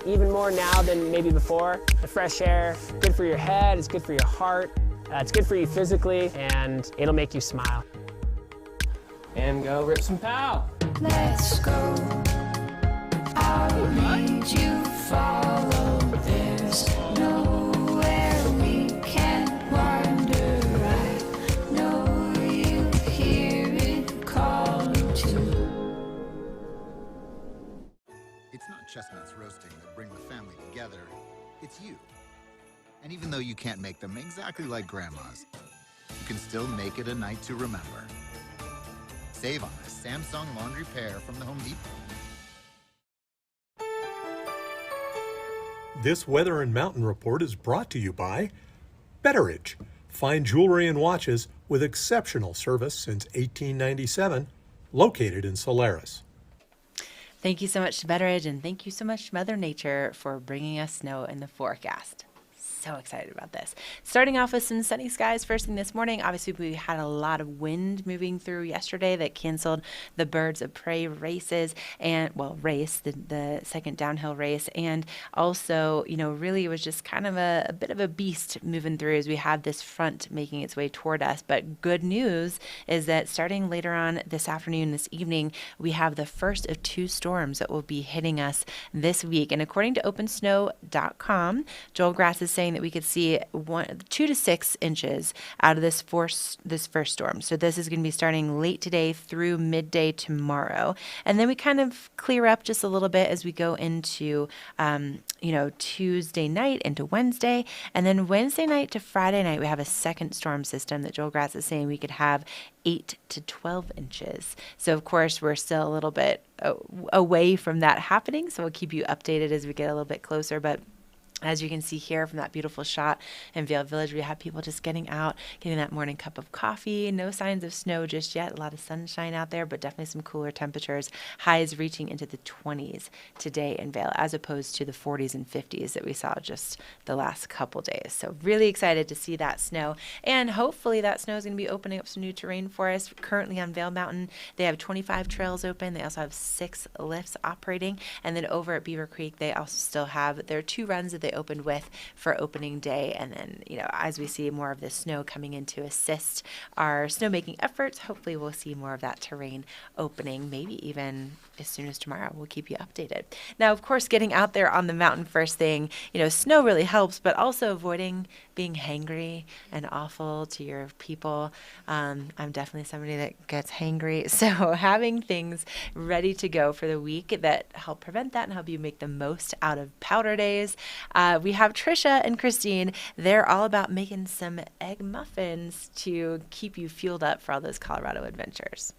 Even more now than maybe before. The fresh air, good for your head, it's good for your heart, it's good for you physically, and it'll make you smile. And go rip some pow. Let's go. I'll lead you, follow. There's nowhere we can't wander. I know you hear it calling too. It's not chestnuts roasting that bring the family together, it's you. And even though you can't make them exactly like Grandma's, you can still make it a night to remember. Save on a Samsung laundry pair from the Home Depot. This Weather and Mountain Report is brought to you by Betteridge. Fine jewelry and watches with exceptional service since 1897, located in Solaris. Thank you so much to Betteridge, and thank you so much to Mother Nature for bringing us snow in the forecast. So excited about this. Starting off with some sunny skies first thing this morning. Obviously, we had a lot of wind moving through yesterday that canceled the Birds of Prey races and, well, the second downhill race. And also, really it was just kind of a bit of a beast moving through as we had this front making its way toward us. But good news is that starting later on this afternoon, this evening, we have the first of two storms that will be hitting us this week. And according to OpenSnow.com, Joel Grass's saying that we could see 2 to 6 inches out of this first storm. So this is going to be starting late today through midday tomorrow. And then we kind of clear up just a little bit as we go into, Tuesday night into Wednesday. And then Wednesday night to Friday night, we have a second storm system that Joel Grass is saying we could have 8 to 12 inches. So, of course, we're still a little bit away from that happening. So we'll keep you updated as we get a little bit closer. But as you can see here from that beautiful shot in Vail Village, we have people just getting out, getting that morning cup of coffee. No signs of snow just yet. A lot of sunshine out there, but definitely some cooler temperatures. Highs reaching into the 20s today in Vail, as opposed to the 40s and 50s that we saw just the last couple days. So really excited to see that snow. And hopefully that snow is going to be opening up some new terrain for us. Currently on Vail Mountain, they have 25 trails open. They also have 6 lifts operating. And then over at Beaver Creek, they also still have their 2 runs that they opened with for opening day. And then, as we see more of the snow coming in to assist our snowmaking efforts, hopefully we'll see more of that terrain opening, maybe even as soon as tomorrow. We'll keep you updated. Now, of course, getting out there on the mountain first thing, snow really helps, but also avoiding being hangry and awful to your people. I'm definitely somebody that gets hangry. So having things ready to go for the week that help prevent that and help you make the most out of powder days. We have Trisha and Christine. They're all about making some egg muffins to keep you fueled up for all those Colorado adventures.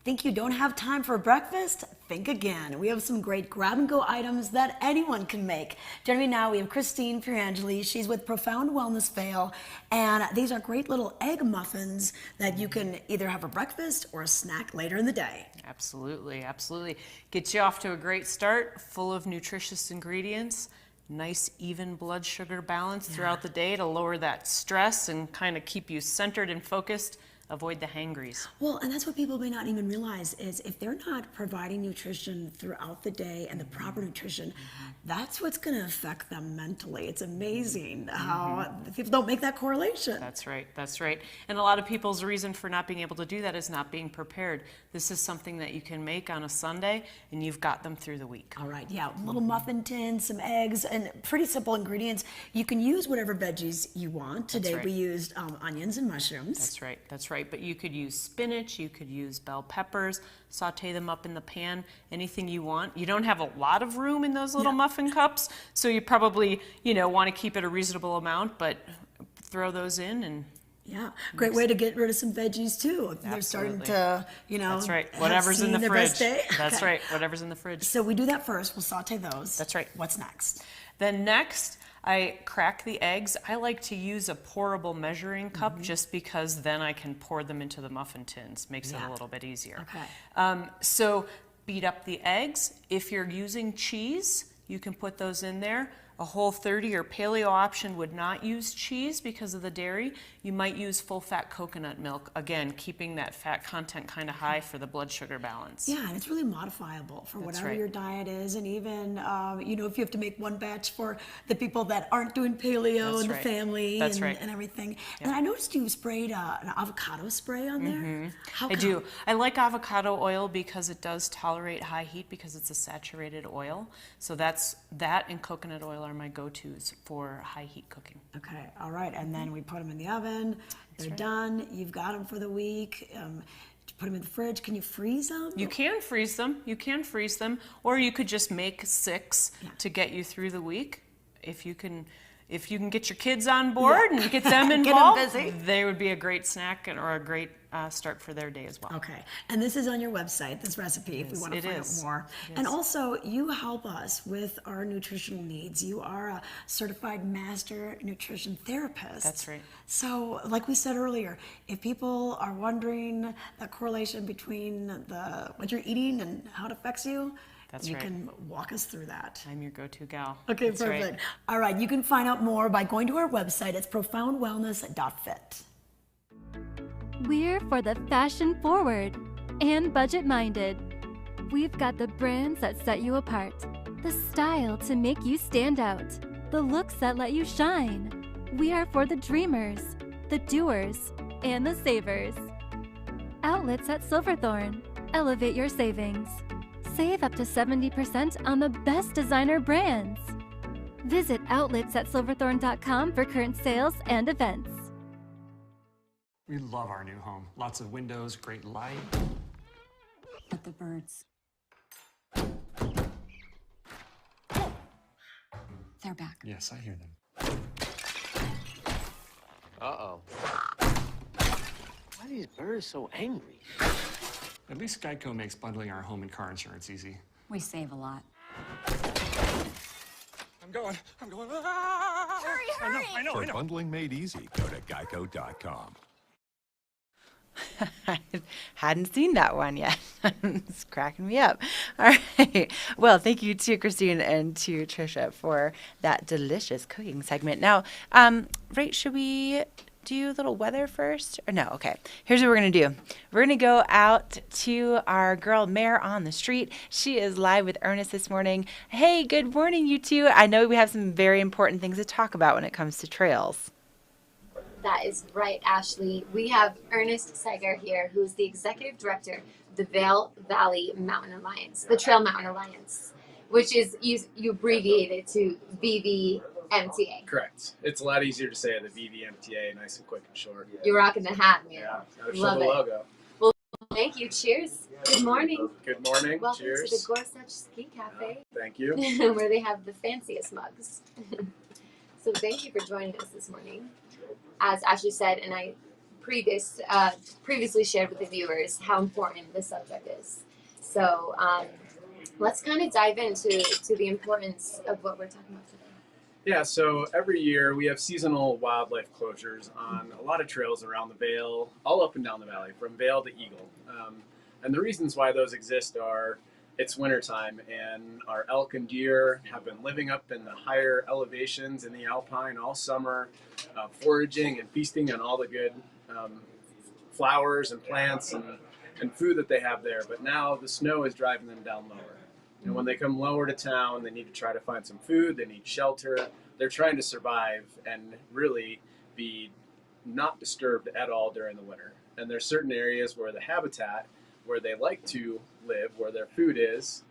Think you don't have time for breakfast? Think again. We have some great grab-and-go items that anyone can make. Joining me now, we have Christine Pierangeli. She's with Profound Wellness Vail, and these are great little egg muffins that you can either have for breakfast or a snack later in the day. Absolutely, absolutely. Gets you off to a great start, full of nutritious ingredients, nice even blood sugar balance throughout the day to lower that stress and kind of keep you centered and focused. Avoid the hangries. Well, and that's what people may not even realize is if they're not providing nutrition throughout the day and the proper nutrition, that's what's going to affect them mentally. It's amazing how people don't make that correlation. That's right. That's right. And a lot of people's reason for not being able to do that is not being prepared. This is something that you can make on a Sunday and you've got them through the week. All right. Yeah. Little muffin tins, some eggs, and pretty simple ingredients. You can use whatever veggies you want. Today we used onions and mushrooms. That's right. That's right. But you could use spinach, you could use bell peppers, saute them up in the pan, anything you want. You don't have a lot of room in those little muffin cups, so you probably, want to keep it a reasonable amount, but throw those in and great way to get rid of some veggies too. If they're starting to, That's right. Whatever's in the fridge. That's Okay. right. Whatever's in the fridge. So we do that first. We'll saute those. That's right. What's next? Then next, I crack the eggs. I like to use a pourable measuring cup just because then I can pour them into the muffin tins. Makes it a little bit easier. Okay. So beat up the eggs. If you're using cheese, you can put those in there. A Whole30 or paleo option would not use cheese because of the dairy. You might use full-fat coconut milk, again, keeping that fat content kind of high for the blood sugar balance. Yeah, and it's really modifiable for whatever your diet is, and even, if you have to make one batch for the people that aren't doing paleo and the family and everything. Yeah. And I noticed you sprayed an avocado spray on there. How I do. I like avocado oil because it does tolerate high heat because it's a saturated oil. So that and coconut oil are my go-tos for high heat cooking. Okay, all right, and then we put them in the oven. They're done. You've got them for the week. Put them in the fridge. Can you freeze them? You can freeze them. You can freeze them, or you could just make 6 to get you through the week. If you can get your kids on board and get them involved, Get them busy. they would be a great snack or a great start for their day as well. Okay, and this is on your website, this recipe, if we want to find out more. And also, you help us with our nutritional needs. You are a certified master nutrition therapist. That's right. So, like we said earlier, if people are wondering that correlation between what you're eating and how it affects you, you can walk us through that. I'm your go-to gal. Okay, That's perfect. right. All right, you can find out more by going to our website. It's profoundwellness.fit. We're for the fashion forward and budget minded. We've got the brands that set you apart, the style to make you stand out, the looks that let you shine. We are for the dreamers, the doers, and the savers. Outlets at Silverthorne. Elevate your savings. Save up to 70% on the best designer brands. Visit outletsatsilverthorne.com for current sales and events. We love our new home. Lots of windows, great light. But the birds. They're back. Yes, I hear them. Uh-oh. Why are these birds so angry? At least Geico makes bundling our home and car insurance easy. We save a lot. I'm going. Hurry, hurry! I know. For bundling made easy, go to geico.com. I hadn't seen that one yet. It's cracking me up. All right. Well, thank you to Christine and to Trisha for that delicious cooking segment. Now, right, should we do a little weather first? Or no? Okay. Here's what we're going to do. We're going to go out to our girl, Mare on the Street. She is live with Ernest this morning. Hey, good morning, you two. I know we have some very important things to talk about when it comes to trails. That is right, Ashley. We have Ernest Seger here, who is the executive director of the Vail Valley Mountain Alliance, the Trail Mountain Alliance, which is, you abbreviate it to VVMTA. Correct. It's a lot easier to say the VVMTA, nice and quick and short. You're rocking the hat, man. Yeah, gotta show Love the it. logo. Well, thank you. Cheers. Good morning. Good morning. Welcome Cheers. to the Gorsuch Ski Cafe. Thank you. Where they have the fanciest mugs. So thank you for joining us this morning. As Ashley said, and I previously shared with the viewers how important this subject is. So let's kind of dive into the importance of what we're talking about today. Yeah, so every year we have seasonal wildlife closures on a lot of trails around the Vail, all up and down the valley, from Vail to Eagle. And the reasons why those exist are it's wintertime, and our elk and deer have been living up in the higher elevations in the alpine all summer, foraging and feasting on all the good flowers and plants and food that they have there. But now the snow is driving them down lower. And when they come lower to town, they need to try to find some food, they need shelter. They're trying to survive and really be not disturbed at all during the winter. And there's certain areas where the habitat, where they like to live, where their food is,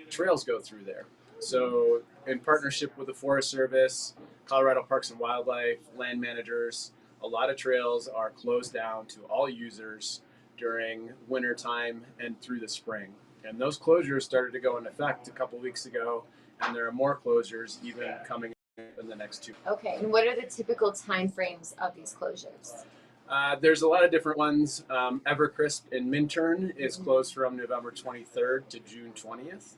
trails go through there. So in partnership with the Forest Service, Colorado Parks and Wildlife, land managers, a lot of trails are closed down to all users during winter time and through the spring. And those closures started to go into effect a couple weeks ago, and there are more closures even coming in the next 2 weeks. Okay, and what are the typical time frames of these closures? There's a lot of different ones. Evercrisp in Minturn is closed from November 23rd to June 20th.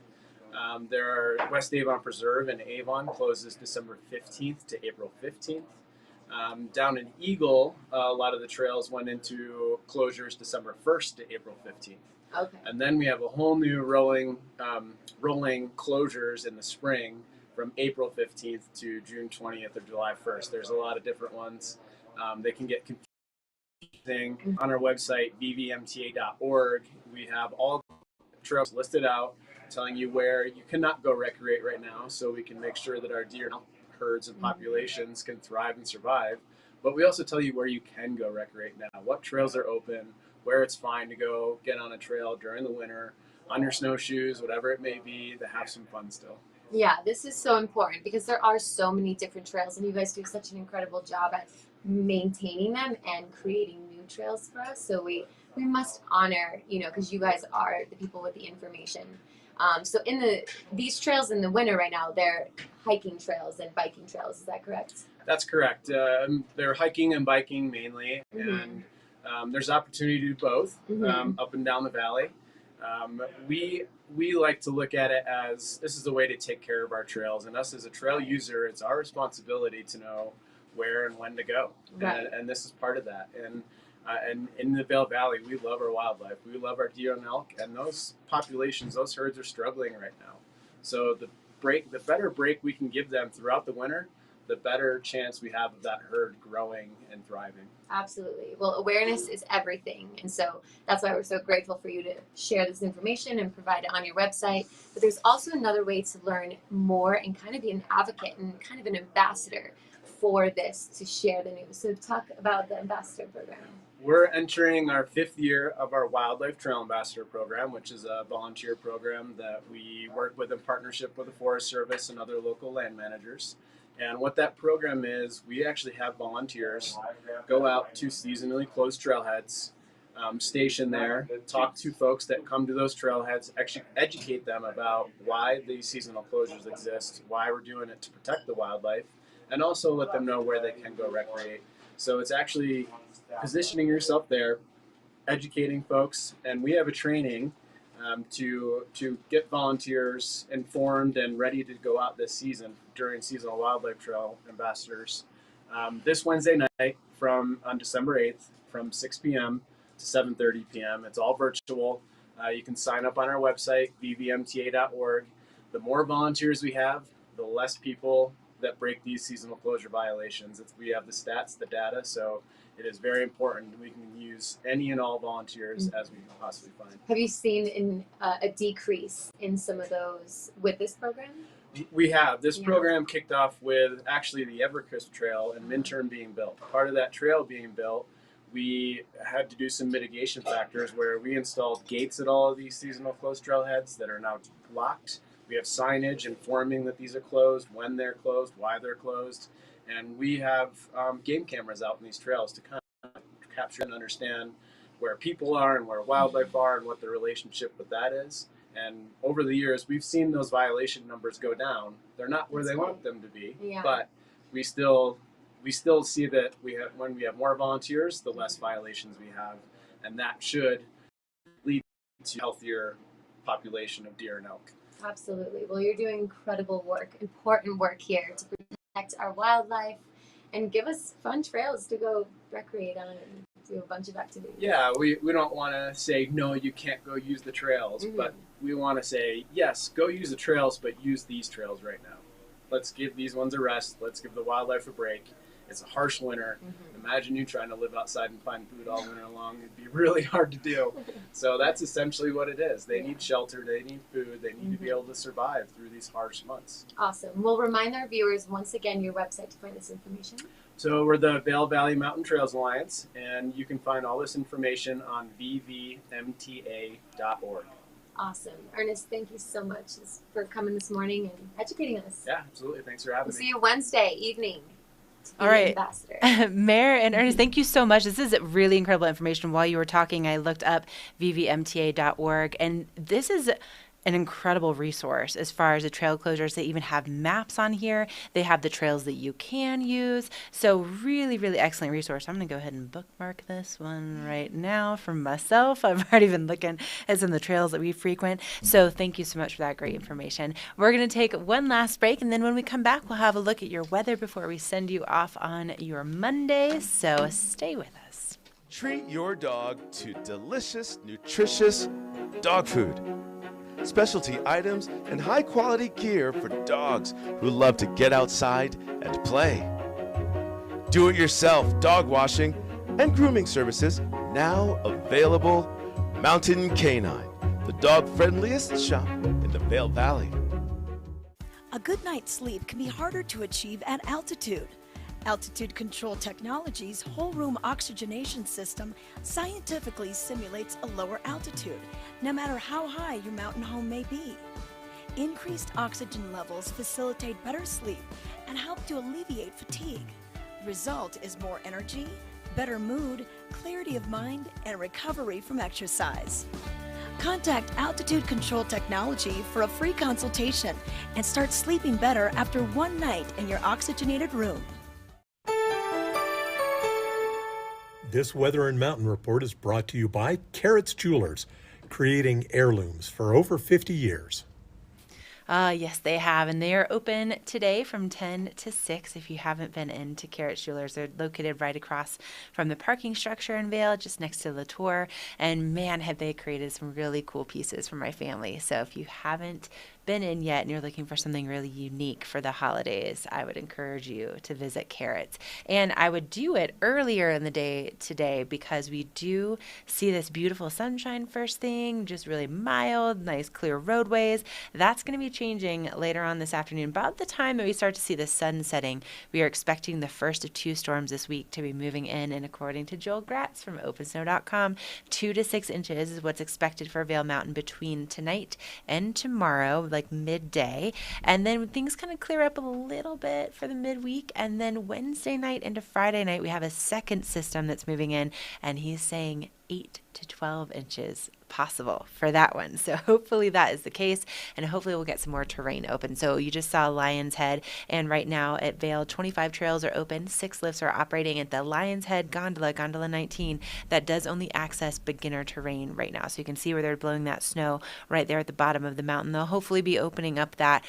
There are West Avon Preserve in Avon closes December 15th to April 15th. Down in Eagle, a lot of the trails went into closures December 1st to April 15th. Okay. And then we have a whole new rolling closures in the spring from April 15th to June 20th or July 1st. There's a lot of different ones. They can get confusing. On our website, vvmta.org, we have all the trails listed out, telling you where you cannot go recreate right now, so we can make sure that our deer herds and populations can thrive and survive. But we also tell you where you can go recreate now, what trails are open, where it's fine to go get on a trail during the winter, on your snowshoes, whatever it may be, to have some fun still. Yeah, this is so important because there are so many different trails, and you guys do such an incredible job at maintaining them and creating new trails for us. So we must honor, because you guys are the people with the information. So these trails in the winter right now, they're hiking trails and biking trails. Is that correct? That's correct. They're hiking and biking mainly, and there's opportunity to do both up and down the valley. We like to look at it as this is a way to take care of our trails, and us as a trail user, it's our responsibility to know where and when to go, Right. and this is part of that. And in the Vail Valley, we love our wildlife. We love our deer and elk, and those populations, those herds are struggling right now. So the better break we can give them throughout the winter, the better chance we have of that herd growing and thriving. Absolutely. Well, awareness is everything. And so that's why we're so grateful for you to share this information and provide it on your website. But there's also another way to learn more and kind of be an advocate and kind of an ambassador for this, to share the news. So talk about the ambassador program. We're entering our 5th year of our Wildlife Trail Ambassador program, which is a volunteer program that we work with in partnership with the Forest Service and other local land managers. And what that program is, we actually have volunteers go out to seasonally closed trailheads, station there, talk to folks that come to those trailheads, actually educate them about why these seasonal closures exist, why we're doing it to protect the wildlife, and also let them know where they can go recreate. So it's actually positioning yourself there, educating folks, and we have a training to get volunteers informed and ready to go out this season during seasonal wildlife trail ambassadors. This Wednesday night on December 8th from 6 p.m. to 7:30 p.m. It's all virtual. You can sign up on our website, vvmta.org. The more volunteers we have, the less people that break these seasonal closure violations. We have the stats, the data, so it is very important. We can use any and all volunteers as we can possibly find. Have you seen a decrease in some of those with this program? We have. This program kicked off with actually the Evercrisp Trail and Minturn being built. Part of that trail being built, we had to do some mitigation factors where we installed gates at all of these seasonal closed trailheads that are now locked. We have signage informing that these are closed, when they're closed, why they're closed. And we have game cameras out in these trails to kind of capture and understand where people are and where wildlife are and what the relationship with that is. And over the years, we've seen those violation numbers go down. They're not where they want them to be, but we still see that when we have more volunteers, the less violations we have, and that should lead to a healthier population of deer and elk. Absolutely. Well, you're doing incredible work, important work here to protect our wildlife and give us fun trails to go recreate on and do a bunch of activities. Yeah, we don't want to say, no, you can't go use the trails, but we want to say, yes, go use the trails, but use these trails right now. Let's give these ones a rest. Let's give the wildlife a break. It's a harsh winter. Imagine you trying to live outside and find food all winter long. It'd be really hard to do. So that's essentially what it is. They need shelter, they need food, they need to be able to survive through these harsh months. Awesome. We'll remind our viewers once again your website to find this information. So we're the Vail Valley Mountain Trails Alliance, and you can find all this information on vvmta.org. Awesome. Ernest, thank you so much for coming this morning and educating us. Yeah, absolutely. Thanks for having me. We'll see you Wednesday evening. All right. Mayor and Ernest, thank you so much. This is really incredible information. While you were talking, I looked up vvmta.org, and this is an incredible resource as far as the trail closures. They even have maps on here. They have the trails that you can use. So really, really excellent resource. I'm going to go ahead and bookmark this one right now for myself. I've already been looking at some of the trails that we frequent. So thank you so much for that great information. We're going to take one last break, and then when we come back, we'll have a look at your weather before we send you off on your Monday. So stay with us. Treat your dog to delicious, nutritious dog food. Specialty items and high-quality gear for dogs who love to get outside and play. Do-it-yourself dog washing and grooming services now available. Mountain Canine, the dog-friendliest shop in the Vail Valley. A good night's sleep can be harder to achieve at altitude. Altitude Control Technology's whole room oxygenation system scientifically simulates a lower altitude, no matter how high your mountain home may be. Increased oxygen levels facilitate better sleep and help to alleviate fatigue. The result is more energy, better mood, clarity of mind, and recovery from exercise. Contact Altitude Control Technology for a free consultation and start sleeping better after one night in your oxygenated room. This Weather and Mountain Report is brought to you by Carrots Jewelers, creating heirlooms for over 50 years. Yes, they have, and they are open today from 10 to 6. If you haven't been into Carrots Jewelers, they're located right across from the parking structure in Vail, just next to Latour, and man, have they created some really cool pieces for my family. So if you haven't been in yet and you're looking for something really unique for the holidays, I would encourage you to visit Carrots. And I would do it earlier in the day today because we do see this beautiful sunshine first thing, just really mild, nice clear roadways. That's going to be changing later on this afternoon. About the time that we start to see the sun setting, we are expecting the first of 2 storms this week to be moving in. And according to Joel Gratz from OpenSnow.com, 2 to 6 inches is what's expected for Vail Mountain between tonight and tomorrow, like midday. And then things kind of clear up a little bit for the midweek. And then Wednesday night into Friday night, we have a second system that's moving in, and he's saying 8 to 12 inches possible for that one. So hopefully that is the case, and hopefully we'll get some more terrain open. So you just saw Lion's Head, and right now at Vail, 25 trails are open, 6 lifts are operating at the Lion's Head Gondola, Gondola 19, that does only access beginner terrain right now. So you can see where they're blowing that snow right there at the bottom of the mountain. They'll hopefully be opening up that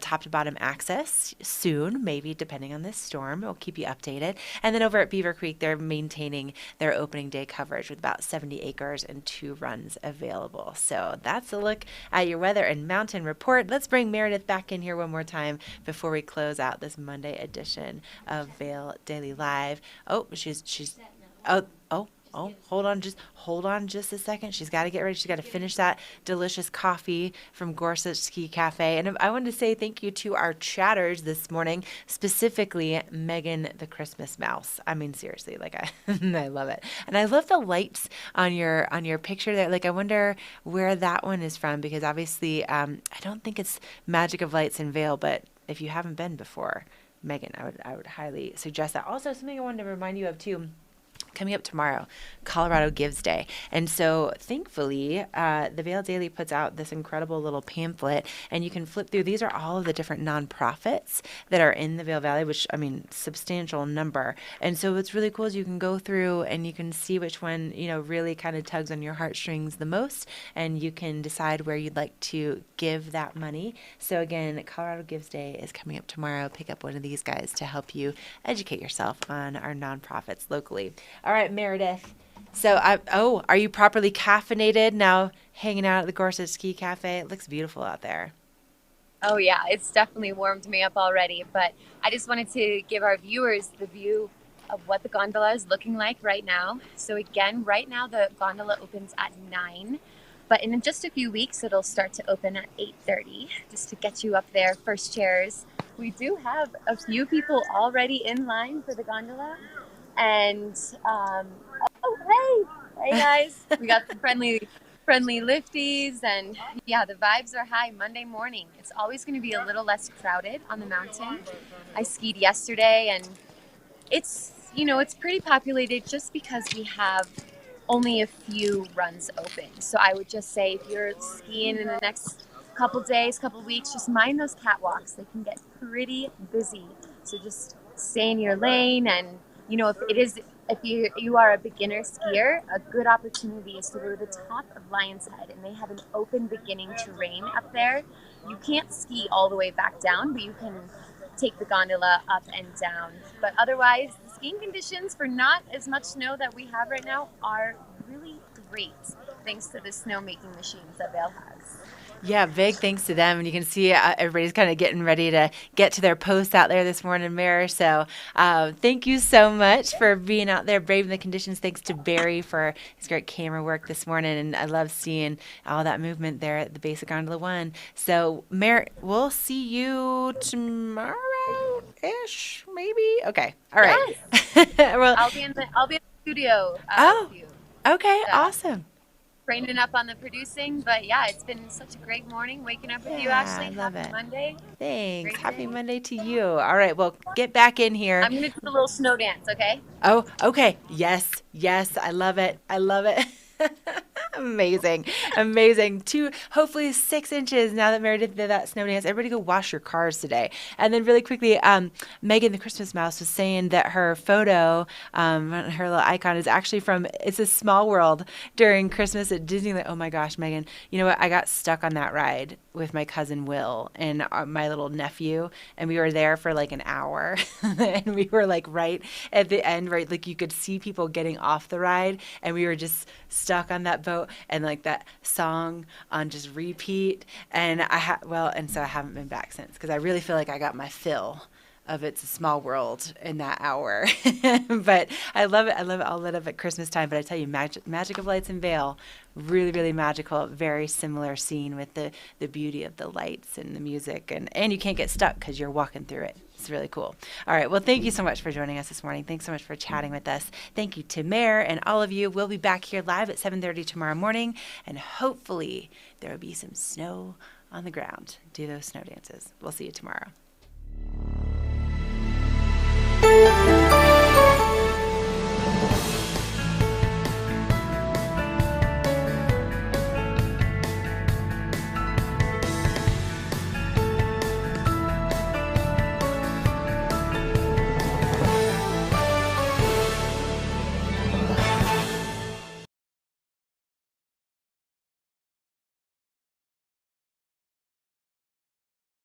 top to bottom access soon, maybe depending on this storm. We'll keep you updated. And then over at Beaver Creek, they're maintaining their opening day coverage with about 70 acres and 2 runs available. So that's a look at your weather and mountain report. Let's bring Meredith back in here one more time before we close out this Monday edition of Vail Daily Live. Oh, hold on just a second. She's got to get ready. She's got to finish that delicious coffee from Gorsuch Ski Cafe. And I wanted to say thank you to our chatters this morning, specifically Megan the Christmas Mouse. I mean, seriously, like I love it. And I love the lights on your picture there. Like, I wonder where that one is from, because obviously I don't think it's Magic of Lights in Vail, but if you haven't been before, Megan, I would highly suggest that. Also, something I wanted to remind you of too, coming up tomorrow, Colorado Gives Day. And so thankfully, the Vail Daily puts out this incredible little pamphlet, and you can flip through. These are all of the different nonprofits that are in the Vail Valley, which, I mean, substantial number. And so what's really cool is you can go through and you can see which one, really kind of tugs on your heartstrings the most, and you can decide where you'd like to give that money. So again, Colorado Gives Day is coming up tomorrow. Pick up one of these guys to help you educate yourself on our nonprofits locally. All right, Meredith. So, are you properly caffeinated now, hanging out at the Gorsuch Ski Cafe? It looks beautiful out there. Oh yeah, it's definitely warmed me up already, but I just wanted to give our viewers the view of what the gondola is looking like right now. So again, right now the gondola opens at 9, but in just a few weeks it'll start to open at 8:30, just to get you up there, first chairs. We do have a few people already in line for the gondola. And, hey guys, we got some friendly lifties, and yeah, the vibes are high Monday morning. It's always going to be a little less crowded on the mountain. I skied yesterday, and it's pretty populated just because we have only a few runs open. So I would just say if you're skiing in the next couple days, couple weeks, just mind those catwalks. They can get pretty busy. So just stay in your lane, and if you are a beginner skier, a good opportunity is to go to the top of Lion's Head, and they have an open beginning terrain up there. You can't ski all the way back down, but you can take the gondola up and down. But otherwise, the skiing conditions for not as much snow that we have right now are really great, thanks to the snowmaking machines that Vail has. Yeah, big thanks to them. And you can see everybody's kind of getting ready to get to their posts out there this morning, Mare. So thank you so much for being out there, braving the conditions. Thanks to Barry for his great camera work this morning. And I love seeing all that movement there at the base of Gondola 1. So, Mare, we'll see you tomorrow-ish, maybe? Okay. All right. Yes. Well, I'll be in the studio. Oh, with you. Okay, awesome. Training up on the producing, but yeah, it's been such a great morning waking up with you, Ashley. I love Happy it. Monday. Thanks. Great Happy day. Monday to you. All right, well, get back in here. I'm gonna do a little snow dance, okay? Oh, okay. Yes. I love it. Amazing. 2, hopefully 6 inches now that Meredith did that snow dance. Everybody go wash your cars today. And then really quickly, Megan the Christmas Mouse was saying that her photo, her little icon is actually from It's a Small World during Christmas at Disneyland. Oh my gosh, Megan, you know what? I got stuck on that ride with my cousin Will and my little nephew, and we were there for like an hour, and we were like right at the end, right, like you could see people getting off the ride, and we were just stuck on that boat, and like that song on just repeat, and so I haven't been back since, because I really feel like I got my fill of It's a Small World in that hour. But I love it. I love it all lit up at Christmas time. But I tell you, Magic of Lights in Vail, really, really magical. Very similar scene with the beauty of the lights and the music. And you can't get stuck because you're walking through it. It's really cool. All right. Well, thank you so much for joining us this morning. Thanks so much for chatting with us. Thank you to Mare and all of you. We'll be back here live at 7:30 tomorrow morning. And hopefully there will be some snow on the ground. Do those snow dances. We'll see you tomorrow.